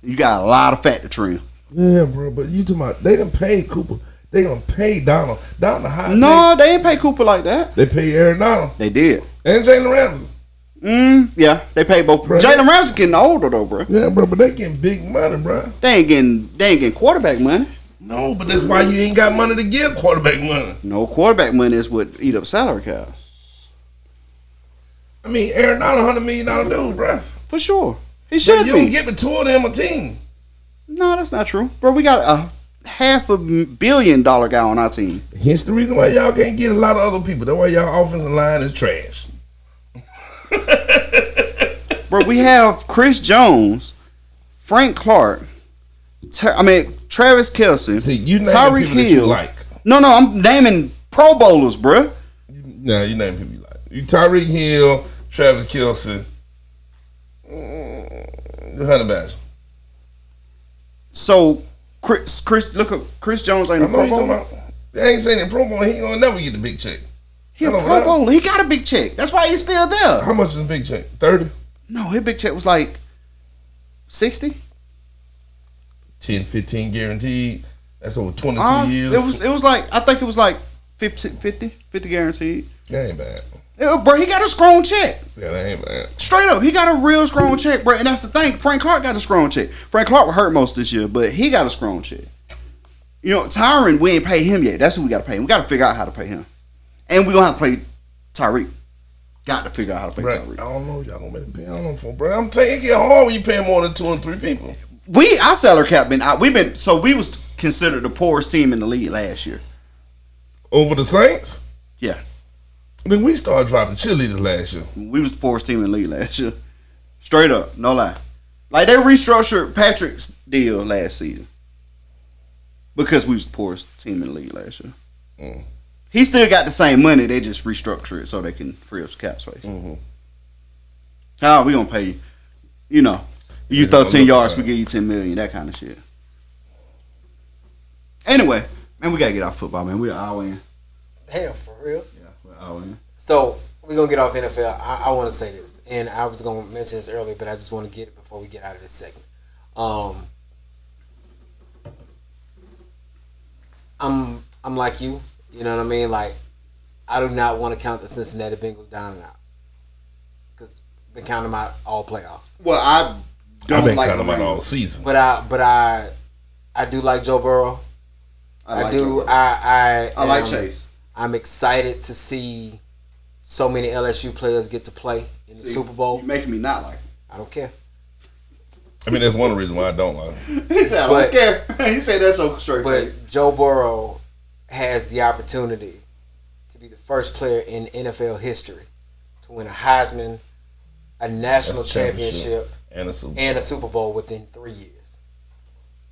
You got a lot of fat to trim. Yeah, bro. But you talking about they done paid Cooper. They gonna pay Donald. Donald high. No, they ain't pay Cooper like that. They paid Aaron Donald. They did. And Jalen Ramsey. Yeah, they paid both. Jalen Ramsey getting older though, bro. Yeah, bro, but they getting big money, bro. They ain't getting quarterback money. No, but that's why you ain't got money to give quarterback money. No, quarterback money is what eat up salary cap. I mean, Aaron Donald, $100 million dude, bro. For sure, he should You be. don't get the 2 of them a team. No, that's not true, bro. We got a $500 million guy on our team. Hence the reason why y'all can't get a lot of other people. That's why y'all offensive line is trash. Bro, we have Chris Jones, Frank Clark, Travis Kelce, See, you name Tyreek people that Hill. you like. No, I'm naming Pro Bowlers, bro. No, you name people you like. You Tyreek Hill, Travis Kelce, Hunter Badger. So Chris, look at Chris Jones ain't I a know Pro you talking Bowler. about. They ain't saying in Pro Bowl. He ain't gonna never get the big check. He a Pro Bowler. He got a big check. That's why he's still there. How much is a big check? 30? No, his big check was like 60. 10, 15 guaranteed. That's over 22 years. It was like, I think it was like 50 guaranteed. That ain't bad. Bro, he got a strong check. Yeah, that ain't bad. Straight up, he got a real strong check, bro. And that's the thing. Frank Clark got a strong check. Frank Clark was hurt most this year, but he got a strong check. You know, Tyron, we ain't paid him yet. That's who we got to pay. We got to figure out how to pay him. And we going to have to play Tyreek. Got to figure out how to pay Tyreek. I don't know. Y'all going to make him pay. I don't know for, bro. I'm telling you, it get hard when you pay more than 2 and 3 people. Our salary cap been out. We was considered the poorest team in the league last year. Over the Saints? Yeah. Then we started dropping cheerleaders last year. We was the poorest team in the league last year. Straight up, no lie. Like they restructured Patrick's deal last season because we was the poorest team in the league last year. Mm. He still got the same money. They just restructure it so they can free up some cap space. Mm-hmm. How we gonna pay you? You know, you throw 10 yards, we give you 10 million. That kind of shit. Anyway, man, we gotta get off football, man. We're all in. Damn, for real. Yeah, we're all in. So we're gonna get off NFL. I want to say this, and I was gonna mention this earlier, but I just want to get it before we get out of this segment. I'm like you. You know what I mean? Like, I do not want to count the Cincinnati Bengals down and out because been counting them out all playoffs. Well, I've been like counting them out all season. But I do like Joe Burrow. I like Chase. I'm excited to see so many LSU players get to play in the Super Bowl. You're making me not like him. I don't care. I mean, that's one reason why I don't like him. He said, I don't care. He said that so straight. But Joe Burrow has the opportunity to be the first player in NFL history to win a Heisman, a national championship, and a Super Bowl within 3 years.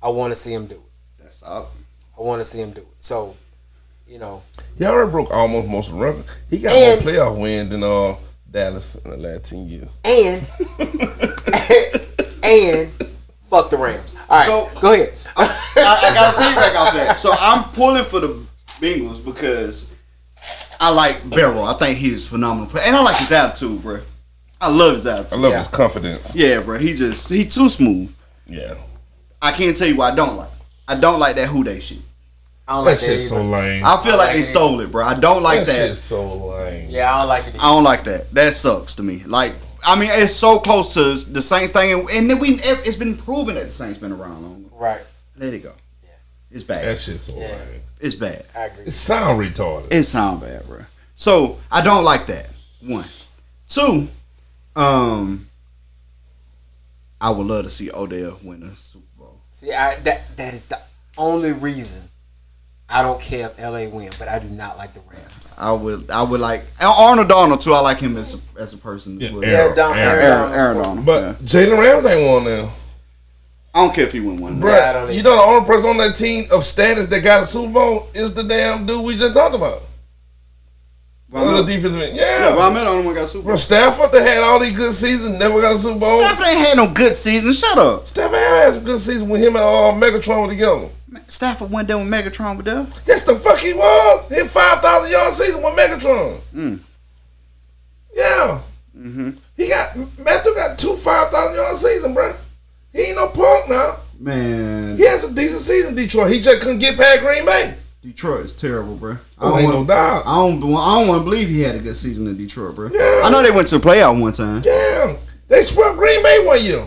I want to see him do it. That's up. I want to see him do it. So, you know. He already broke almost most of the records. He got more playoff wins than Dallas in the last 10 years. And and fuck the Rams. All right, so go ahead. I got to piggyback off that. So I'm pulling for the Bengals because I like Barrow. I think he's phenomenal. And I like his attitude, bro. I love his attitude. I love his confidence. Yeah, bro. He too smooth. Yeah. I can't tell you what I don't like. I don't like that who they shit. I don't like that shit's so lame. I feel like they stole it, bro. I don't like that. That shit's so lame. Yeah, I don't like it either. I don't like that. That sucks to me. Like, I mean, it's so close to the Saints thing, and then it's been proven that the Saints been around longer. Right. Let it go. Yeah. It's bad. That shit's so lame. It's bad. I agree. It sound retarded. It sound bad, bro. So I don't like that. 1, 2. I would love to see Odell win a Super Bowl. See, that is the only reason I don't care if LA win, but I do not like the Rams. I would like Arnold Donald too. I like him as a person as well. Aaron Donald. But Jalen Rams ain't won now. I don't care if he win one. Bro, you know the only person on that team of status that got a Super Bowl is the damn dude we just talked about. The defensive man. Yeah. Ron Miller only one got Super Bowl. Bro, Stafford that had all these good seasons, never got a Super Bowl. Stafford ain't had no good season. Shut up. Stafford had some good season with him and Megatron were together. Stafford went there with Megatron with them. That's the fuck he was. He had 5,000 yard season with Megatron. Yeah. Matthew got 2 5,000 yard season, bro. He ain't no punk now. Man. He had some decent season in Detroit. He just couldn't get past Green Bay. Detroit is terrible, bro. Ain't no doubt. I don't want to believe he had a good season in Detroit, bro. Yeah. I know they went to the playoff one time. Yeah. They swept Green Bay one year.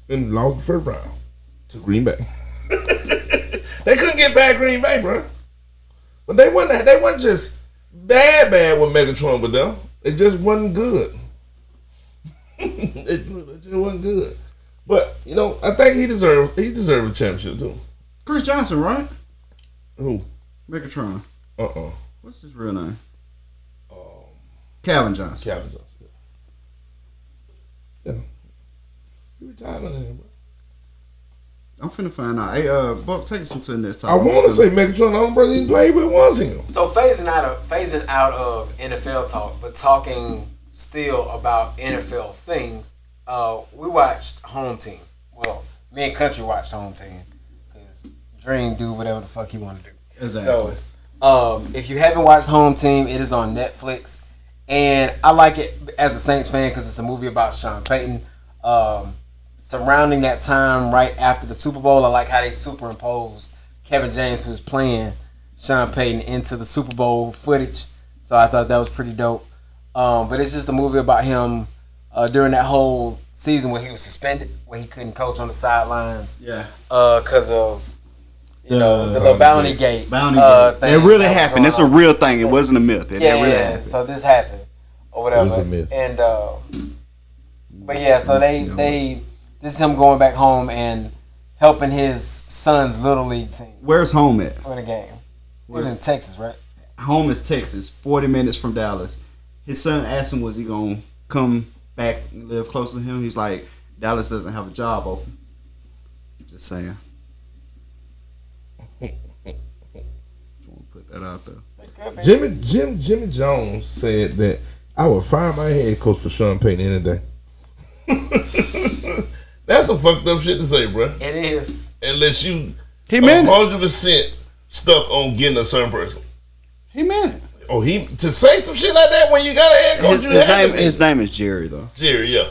And lost the first round to Green Bay. They couldn't get past Green Bay, bro. But they wasn't just bad with Megatron with them. It just wasn't good. It just wasn't good. But, you know, I think he deserved a championship too. Chris Johnson, right? Who? Megatron. What's his real name? Calvin Johnson. Calvin Johnson. Yeah. He retired on him, bro. I'm finna find out. Hey, Buck, take us into the next topic. I want to say Megatron, the only person he played with was him. So phasing out of NFL talk, but talking still about NFL things, we watched Home Team. Well, me and Country watched Home Team because Dream do whatever the fuck he want to do. Exactly. So, if you haven't watched Home Team, it is on Netflix, and I like it as a Saints fan because it's a movie about Sean Payton. Surrounding that time right after the Super Bowl, I like how they superimposed Kevin James, who's playing Sean Payton, into the Super Bowl footage. So I thought that was pretty dope. But it's just a movie about him during that whole season where he was suspended, where he couldn't coach on the sidelines. Yeah. Because of the little bounty gate. Bounty gate. It really happened. It's a real thing. It wasn't a myth. It really happened. So this happened or whatever. It was a myth. And but yeah, so they this is him going back home and helping his son's little league team. Where's home at? Win a game. It was in Texas, right? Home is Texas, 40 minutes from Dallas. His son asked him, was he going to come back and live close to him? He's like, Dallas doesn't have a job open. Just saying. Just want to put that out there. Jimmy Jones said that I would fire my head coach for Sean Payton any day. That's some fucked up shit to say, bro. It is. Unless you 100% stuck on getting a certain person. He meant it. Oh, to say some shit like that when you got a head coach. His name is Jerry, though. Jerry, yeah.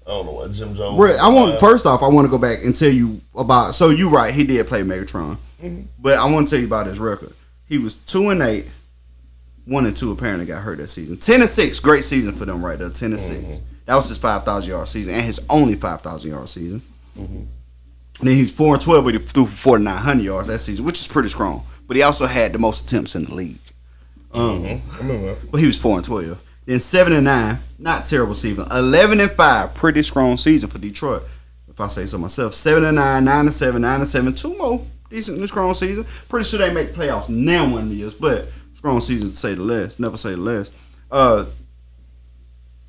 I don't know what Jim Jones. First off, I want to go back and tell you about. So you right, he did play Megatron, but I want to tell you about his record. He was 2-8, 1-2 apparently got hurt that season. 10-6, great season for them right there. 10-6. That was his 5,000 yard season and his only 5,000 yard season. And then he was 4-12, but he threw for 4,900 yards that season, which is pretty strong. But he also had the most attempts in the league. But he was 4-12. Then 7-9, not terrible season. 11-5, pretty strong season for Detroit, if I say so myself. 7-9, 9-7, 9-7, 2 more decent strong season. Pretty sure they make playoffs now one of the years, but strong season to say the least. Never say the least.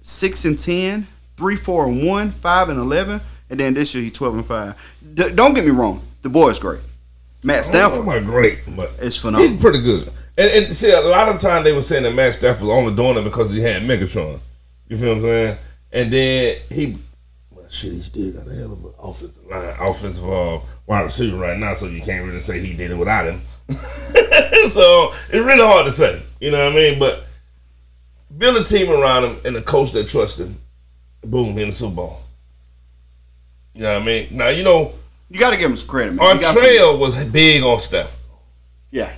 6-10, 3-4-1, 5-11, and then this year he 12-5. Don't get me wrong, the boy is great. Matt I Stafford. don't know about great, but It's phenomenal. he's pretty good. And see, a lot of time they were saying that Matt Stafford was only doing it because he had Megatron. You feel what I'm saying? And then he still got a hell of an offensive wide receiver right now, so you can't really say he did it without him. So it's really hard to say. You know what I mean? But build a team around him and a coach that trusts him. Boom, in the Super Bowl. You know what I mean? Now, you got to give him some credit, man. Trail was big on Stafford. Yeah.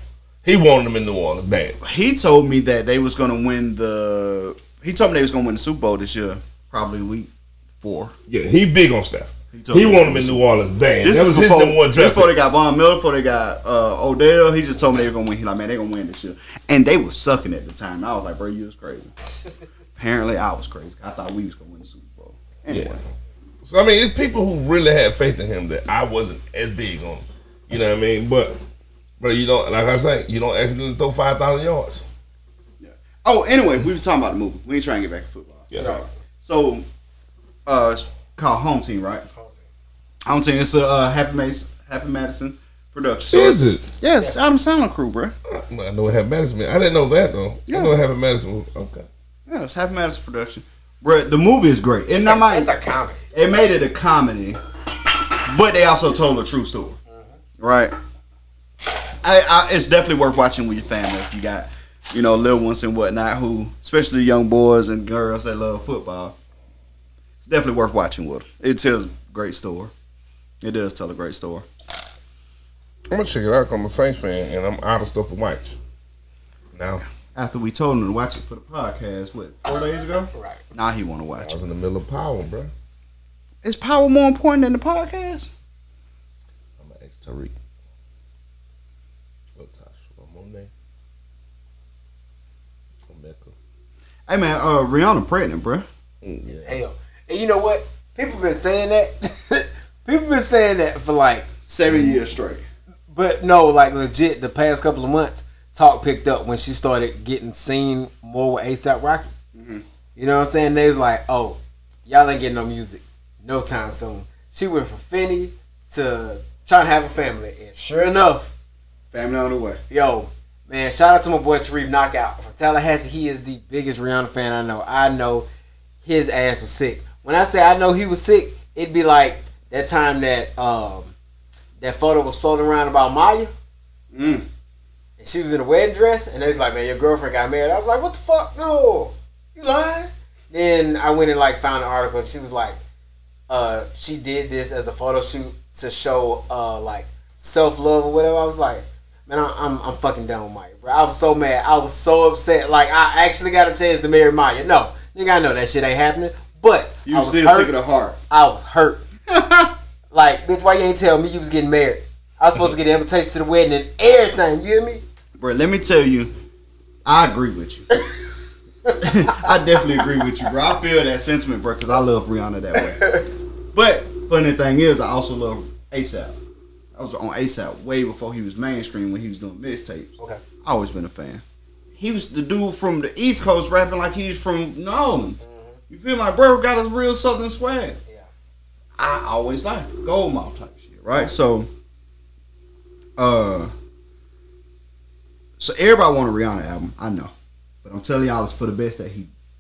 He wanted him in New Orleans bad. He told me that they was going to win He told me they was going to win the Super Bowl this year, probably week 4. Yeah, he big on Stafford. He wanted him in New Orleans bad. This that was before, his number one draft. Before they got Von Miller, before they got Odell, he just told me they were going to win. He's like, man, they going to win this year. And they was sucking at the time. I was like, bro, you was crazy. Apparently, I was crazy. I thought we was going to win the Super Bowl. Anyway. Yeah. So, I mean, it's people who really had faith in him that I wasn't as big on. You know what I mean? But you don't, like I say, you don't accidentally throw 5,000 yards. Yeah. Oh, anyway, we was talking about the movie. We ain't trying to get back to football. Yes. Right. So, it's called Home Team, right? Home Team. It's a Happy Madison production. So Is it? Yeah, it's Adam Sandler crew, bro. I know what Happy Madison meant. I didn't know that, though. Yeah. I know what Happy Madison was. Okay. Yeah, it's Happy Madison production. Bro, the movie is great. It's a comedy. It made it a comedy, but they also told a true story. Right? It's definitely worth watching with your family if you got, little ones and whatnot who, especially young boys and girls that love football. It's definitely worth watching with them. It tells a great story. It does tell a great story. I'm going to check it out because I'm a Saints fan and I'm out of stuff to watch. Now. After we told him to watch it for the podcast, 4 days ago? Right. Now he want to watch I was it. in the middle of Power, bro. Is Power more important than the podcast? I'm going to ask Tariq. What Tosh? Monday? Mecca. Hey, man, Rihanna pregnant, bro. Yeah. Hell. And you know what? People been saying that. People been saying that for like 7 years straight. But no, like legit, the past couple of months, talk picked up when she started getting seen more with A$AP Rocky. Mm-hmm. You know what I'm saying? They was like, oh, y'all ain't getting no music no time soon. She went from Finney to trying to have a family. And sure enough, family on the way. Yo, man, shout out to my boy Tariq Knockout from Tallahassee. He is the biggest Rihanna fan I know. I know his ass was sick. When I say I know he was sick, it'd be like that time that that photo was floating around about Maya. And she was in a wedding dress, and they was like, man, your girlfriend got married. I was like, what the fuck? No, you lying? Then I went and found an article, and she was like, she did this as a photo shoot to show self-love or whatever. I was like, man, I'm fucking done with Maya, bro. I was so mad. I was so upset. Like, I actually got a chance to marry Maya. No, nigga, I know that shit ain't happening. But You I was still hurt. took it to heart. I was hurt. Like, bitch, why you ain't tell me you was getting married? I was supposed to get an invitation to the wedding and everything. You hear me? Bro, let me tell you, I agree with you. I definitely agree with you, bro. I feel that sentiment, bro, because I love Rihanna that way. But funny thing is, I also love A$AP. I was on A$AP way before he was mainstream when he was doing mixtapes. Okay. I always been a fan. He was the dude from the East Coast rapping like he's from New Orleans. You feel like, bro, got a real Southern swag. Yeah. I always like gold mouth type shit, right? So everybody want a Rihanna album, I know, but I'm telling y'all it's for the best that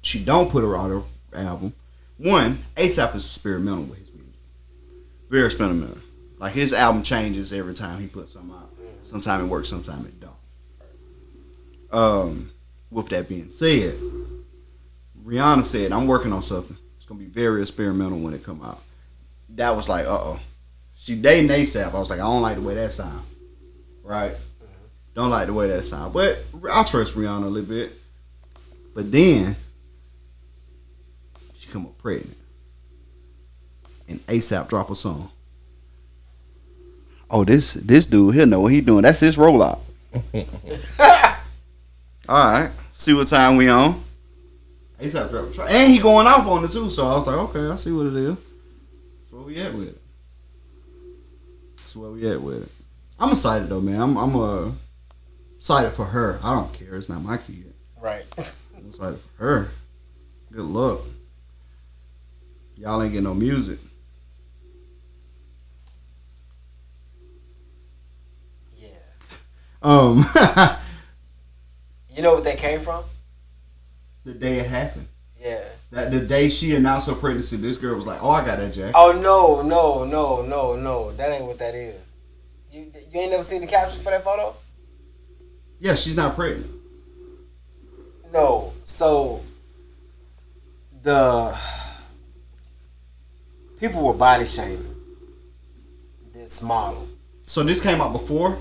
she don't put her on her album. One, A$AP is experimental with his music, very experimental. Like his album changes every time he puts something out. Sometimes it works, sometimes it don't. With that being said, Rihanna said, I'm working on something. It's gonna be very experimental when it come out. That was like, she dating A$AP. I was like, I don't like the way that sound. Right? Don't like the way that sound. But I trust Rihanna a little bit. But then she come up pregnant. And A$AP drop a song. Oh, this dude, he'll know what he doing. That's his rollout. Alright. See what time we on. A$AP drop a track. And he going off on it too. So I was like, okay, I see what it is. That's where we at with it. That's where we at with it. I'm excited though, man. I'm excited for her. I don't care. It's not my kid. Right. I'm excited for her. Good luck. Y'all ain't getting no music. You know what that came from? The day it happened. Yeah. That the day she announced her pregnancy, this girl was like, "Oh, I got that jacket." Oh no! That ain't what that is. You ain't never seen the caption for that photo? Yeah, she's not pregnant. No. So the people were body shaming this model. So this came out before.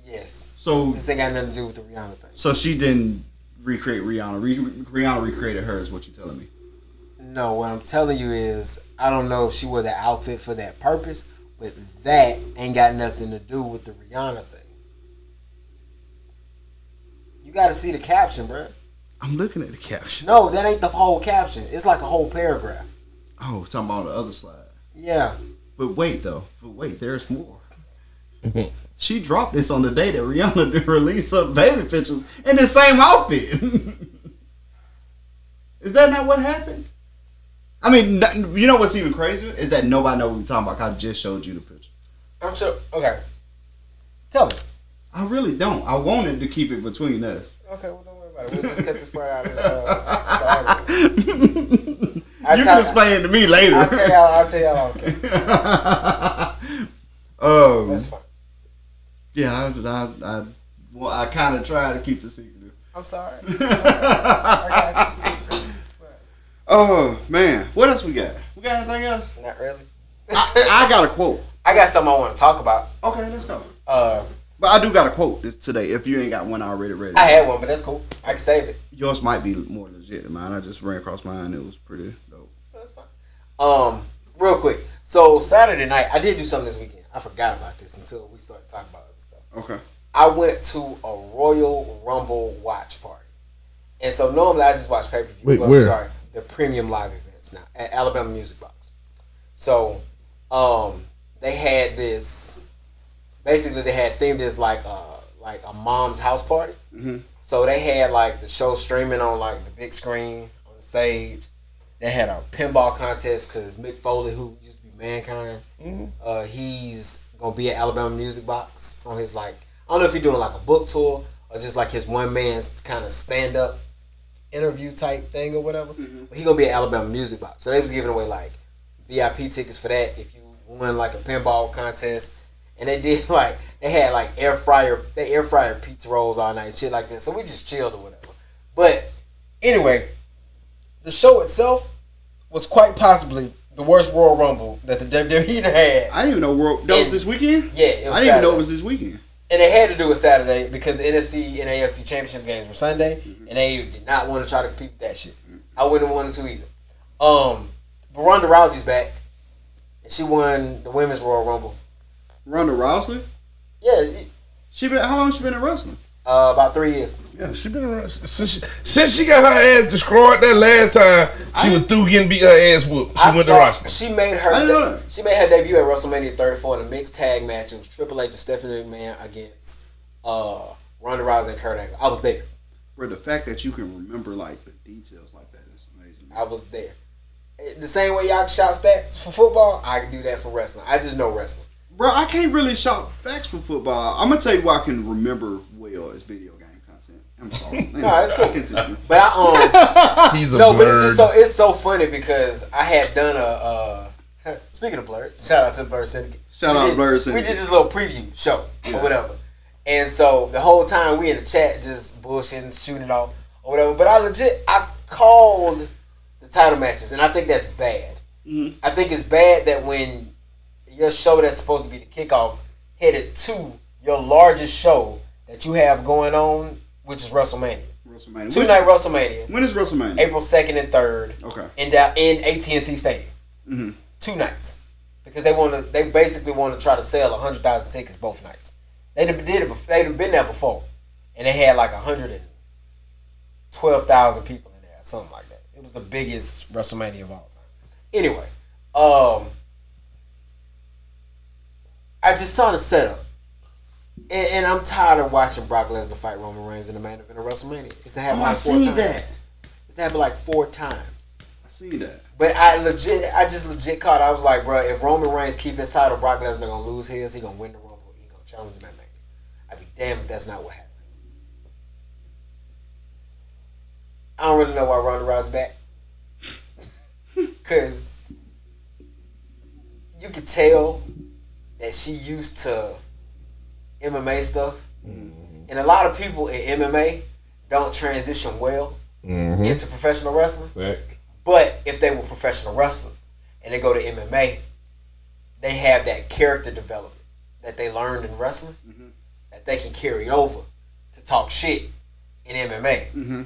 Yes. So this ain't got nothing to do with the Rihanna thing. So she didn't recreate Rihanna. Rihanna recreated her, is what you're telling me. No, what I'm telling you is I don't know if she wore that outfit for that purpose, but that ain't got nothing to do with the Rihanna thing. You got to see the caption, bro. I'm looking at the caption. No, that ain't the whole caption. It's like a whole paragraph. Oh, talking about the other slide. Yeah. But wait, there's more. She dropped this on the day that Rihanna released her baby pictures in the same outfit. Is that not what happened? I mean, you know what's even crazier? Is that nobody knows what we're talking about. I just showed you the picture. I'm sure. Okay. Tell me. I really don't. I wanted to keep it between us. Okay, well, don't worry about it. We'll just cut this part out of the argument. You can explain it to me later. I'll tell y'all. Okay. That's fine. Yeah, I kind of tried to keep the secret. I'm sorry. I got you. Oh man, what else we got? We got anything else? Not really. I got a quote. I got something I want to talk about. Okay, let's go. But I do got a quote this today. If you ain't got one already ready, I had one, but that's cool. I can save it. Yours might be more legit than mine. I just ran across mine. It was pretty dope. That's fine. Real quick. So Saturday night, I did do something this weekend. I forgot about this until we started talking about other stuff. Okay. I went to a Royal Rumble watch party, and so normally I just watch pay-per-view. Wait, where? Sorry, they're premium live events now at Alabama Music Box. So, they had this. Basically, they had themed as like a mom's house party. Mm-hmm. So they had like the show streaming on like the big screen on the stage. They had a pinball contest because Mick Foley, who used to be Mankind, he's gonna be at Alabama Music Box on his like, I don't know if he's doing like a book tour or just like his one man's kind of stand up interview type thing or whatever. Mm-hmm. But he gonna be at Alabama Music Box. So they was giving away like VIP tickets for that if you won like a pinball contest. And they did like, they had like air fryer pizza rolls all night and shit like that. So we just chilled or whatever. But anyway, the show itself was quite possibly the worst Royal Rumble that the WWE had. I didn't even know that was this weekend. Yeah, it was I didn't even know it was this weekend. And they had to do it Saturday because the NFC and AFC championship games were Sunday, and they did not want to try to compete with that shit. I wouldn't have wanted to either. But Ronda Rousey's back, and she won the women's Royal Rumble. Ronda Rousey? Yeah. How long she been in wrestling? About 3 years. Yeah, she been around since she got her ass destroyed that last time. She was through getting beat her ass whooped. She went to wrestling. She made her debut at WrestleMania 34 in a mixed tag match. It was Triple H and Stephanie McMahon against Ronda Rousey and Kurt Angle. I was there. Bro, the fact that you can remember like the details like that is amazing. I was there. The same way y'all can shout stats for football, I can do that for wrestling. I just know wrestling. Bro, I can't really shout facts for football. I'm gonna tell you what I can remember well is video game content. I'm sorry. No, it's cool. Continue. But He's a no, bird. but it's so funny because I had done a speaking of Blurred, shout out to the Blurred Syndicate. Shout out to Blurred Syndicate. We did this little preview show or whatever. And so the whole time we in the chat just bullshitting, shooting it off or whatever. But I called the title matches, and I think that's bad. Mm-hmm. I think it's bad that when your show that's supposed to be the kickoff headed to your largest show that you have going on, which is WrestleMania. Two-night WrestleMania. When is WrestleMania? April 2nd and 3rd. Okay. In AT&T Stadium. Mm-hmm. 2 nights. Because they basically want to try to sell 100,000 tickets both nights. They'd been there before. And they had like 112,000 people in there, something like that. It was the biggest WrestleMania of all time. Anyway, I just saw the setup. And I'm tired of watching Brock Lesnar fight Roman Reigns in the main event of WrestleMania. It's to happen like 4 times. That. It's to happen like 4 times. I see that. But I just legit caught. I was like, bro, if Roman Reigns keep his title, Brock Lesnar gonna lose his. He gonna win the Rumble. He gonna challenge him at Mania. I'd be damned if that's not what happened. I don't really know why Ronda Rousey back. Because you could tell that she used to MMA stuff. And a lot of people in MMA don't transition well into professional wrestling. Right. But if they were professional wrestlers and they go to MMA, they have that character development that they learned in wrestling that they can carry over to talk shit in MMA.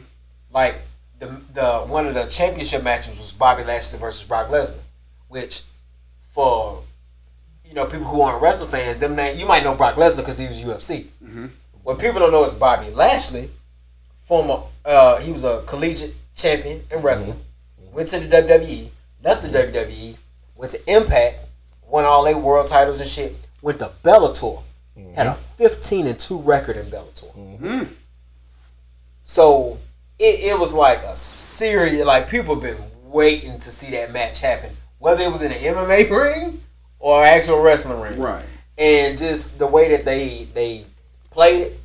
Like the one of the championship matches was Bobby Lashley versus Brock Lesnar, which for people who aren't wrestling fans, you might know Brock Lesnar because he was UFC. What people don't know is Bobby Lashley, he was a collegiate champion in wrestling, went to the WWE, left the WWE, went to Impact, won all 8 world titles and shit, went to Bellator, had a 15-2 record in Bellator. So it was like a serious, like people been waiting to see that match happen, whether it was in an MMA ring or actual wrestling ring. Right. And just the way that they played it,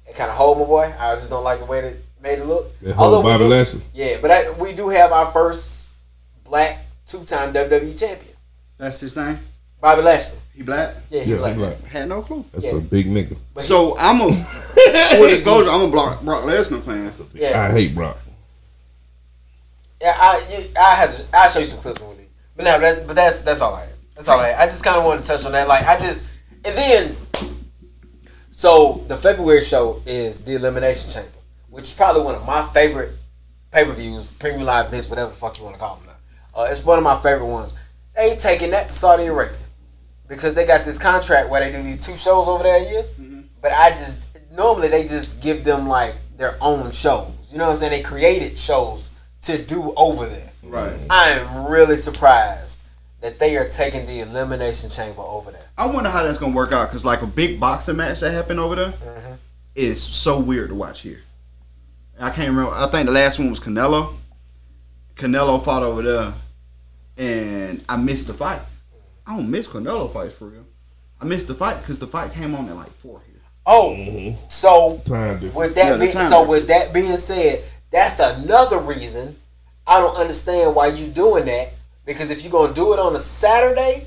it kind of hold my boy. I just don't like the way they made it look. Although Bobby Lashley. Yeah, but we do have our first black 2-time WWE champion. That's his name? Bobby Lashley. He black? Yeah, he black. Had no clue. That's a big nigga. So I'm a full disclosure, I'm a Brock Lesnar fan. Yeah. I hate Brock. Yeah, I'll show you some clips when we leave. But now that's all I have. That's all I have. I just kind of wanted to touch on that. And then, so the February show is the Elimination Chamber, which is probably one of my favorite pay-per-views, premium live events, whatever the fuck you want to call them now. It's one of my favorite ones. They ain't taking that to Saudi Arabia because they got this contract where they do these 2 shows over there a year. But normally they just give them like their own shows. You know what I'm saying? They created shows to do over there. Right. I am really surprised that they are taking the Elimination Chamber over there. I wonder how that's gonna work out because like a big boxing match that happened over there is so weird to watch here. I can't remember. I think the last one was Canelo. Canelo fought over there, and I missed the fight. I don't miss Canelo fights for real. I missed the fight because the fight came on at like 4 here. Oh, so with that being said, that's another reason I don't understand why you doing that. Because if you're gonna do it on a Saturday,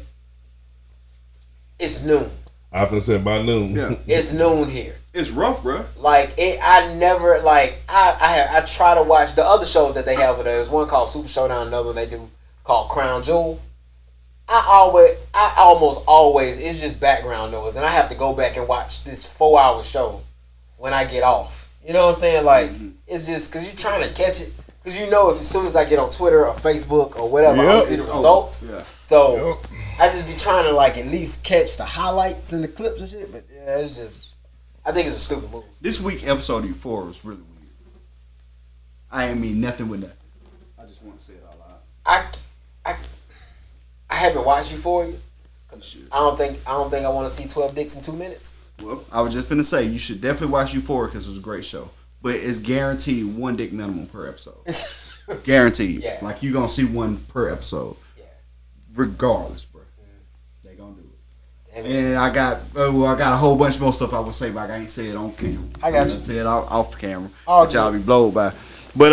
it's noon. I finna say by noon. Yeah. It's noon here. It's rough, bro. Like I try to watch the other shows that they have over there. There's one called Super Showdown, another one they do called Crown Jewel. I almost always it's just background noise, and I have to go back and watch this 4-hour show when I get off. You know what I'm saying? Like it's just because you're trying to catch it. Because if as soon as I get on Twitter or Facebook or whatever, I'm going to see the results. Yeah. So I just be trying to like at least catch the highlights and the clips and shit. But yeah, it's just, I think it's a stupid move. This week episode of 4 was really weird. I ain't mean nothing with nothing. I just want to say it out loud. I haven't watched Euphoria because I don't think I want to see 12 dicks in 2 minutes. Well, I was just finna say you should definitely watch Euphoria because it's a great show. But it's guaranteed 1 dick minimum per episode. Guaranteed. Yeah. Like you gonna see 1 per episode. Yeah. Regardless, bro. They gonna do it. And I got a whole bunch more stuff I would say, but I ain't say it on camera. I got you. Say it off camera. Oh, But y'all be blowed by. But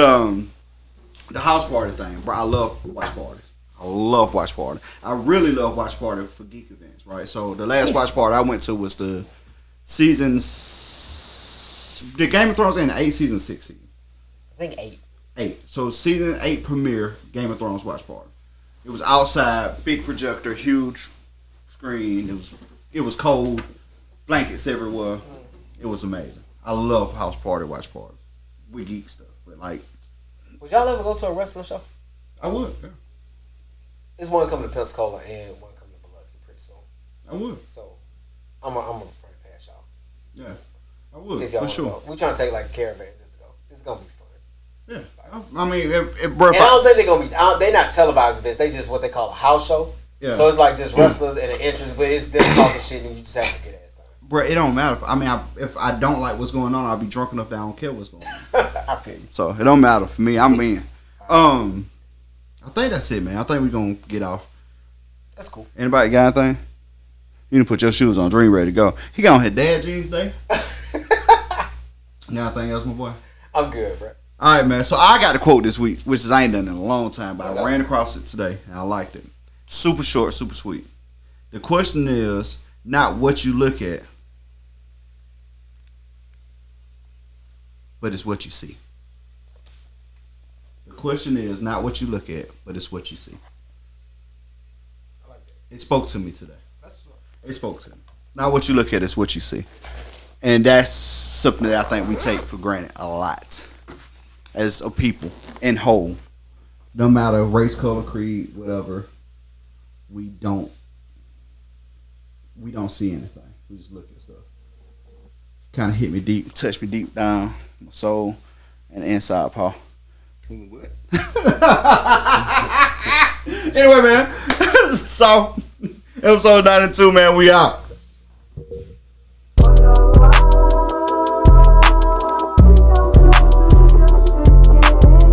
the house party thing, bro. I love watch parties. I love watch party. I really love watch party for geek events, right? So the last watch party I went to was the the Game of Thrones in 8 season 6 season. I think 8. 8. So season 8 premiere Game of Thrones watch party. It was outside, big projector, huge screen. It was cold, blankets everywhere. It was amazing. I love house party watch parties. We geek stuff, but like. Would y'all ever go to a wrestling show? I would. Yeah. There's one coming to Pensacola and one coming to Biloxi pretty soon. I would. So I'm gonna bring it past y'all. Yeah. I would, see if y'all for want sure. to go. We're trying to take like a caravan just to go. It's gonna be fun. Yeah, I mean, bro. And I don't think they're gonna be. They're not televised events. They just what they call a house show. Yeah. So it's like just wrestlers and an entrance, but it's them talking shit and you just have to get ass time. Bro, it don't matter. If I don't like what's going on, I'll be drunk enough that I don't care what's going on. I feel you. So it don't matter for me. I'm in. I think that's it, man. I think we're gonna get off. That's cool. Anybody got anything? You didn't put your shoes on. Dream ready to go. He got on his dad jeans day. Got anything else, my boy? I'm good, bro. All right, man. So I got a quote this week, which is I ain't done in a long time, but I ran across it today and I liked it. Super short, super sweet. The question is not what you look at, but it's what you see. The question is not what you look at, but it's what you see. I like that. It spoke to me today. That's what's up. It spoke to me. Not what you look at, it's what you see. And that's something that I think we take for granted a lot as a people in whole. No matter race, color, creed, whatever, we don't see anything. We just look at stuff. Kind of hit me deep, touched me deep down my soul and the inside, Paul. What? Anyway, man. So, episode 92, man, we out.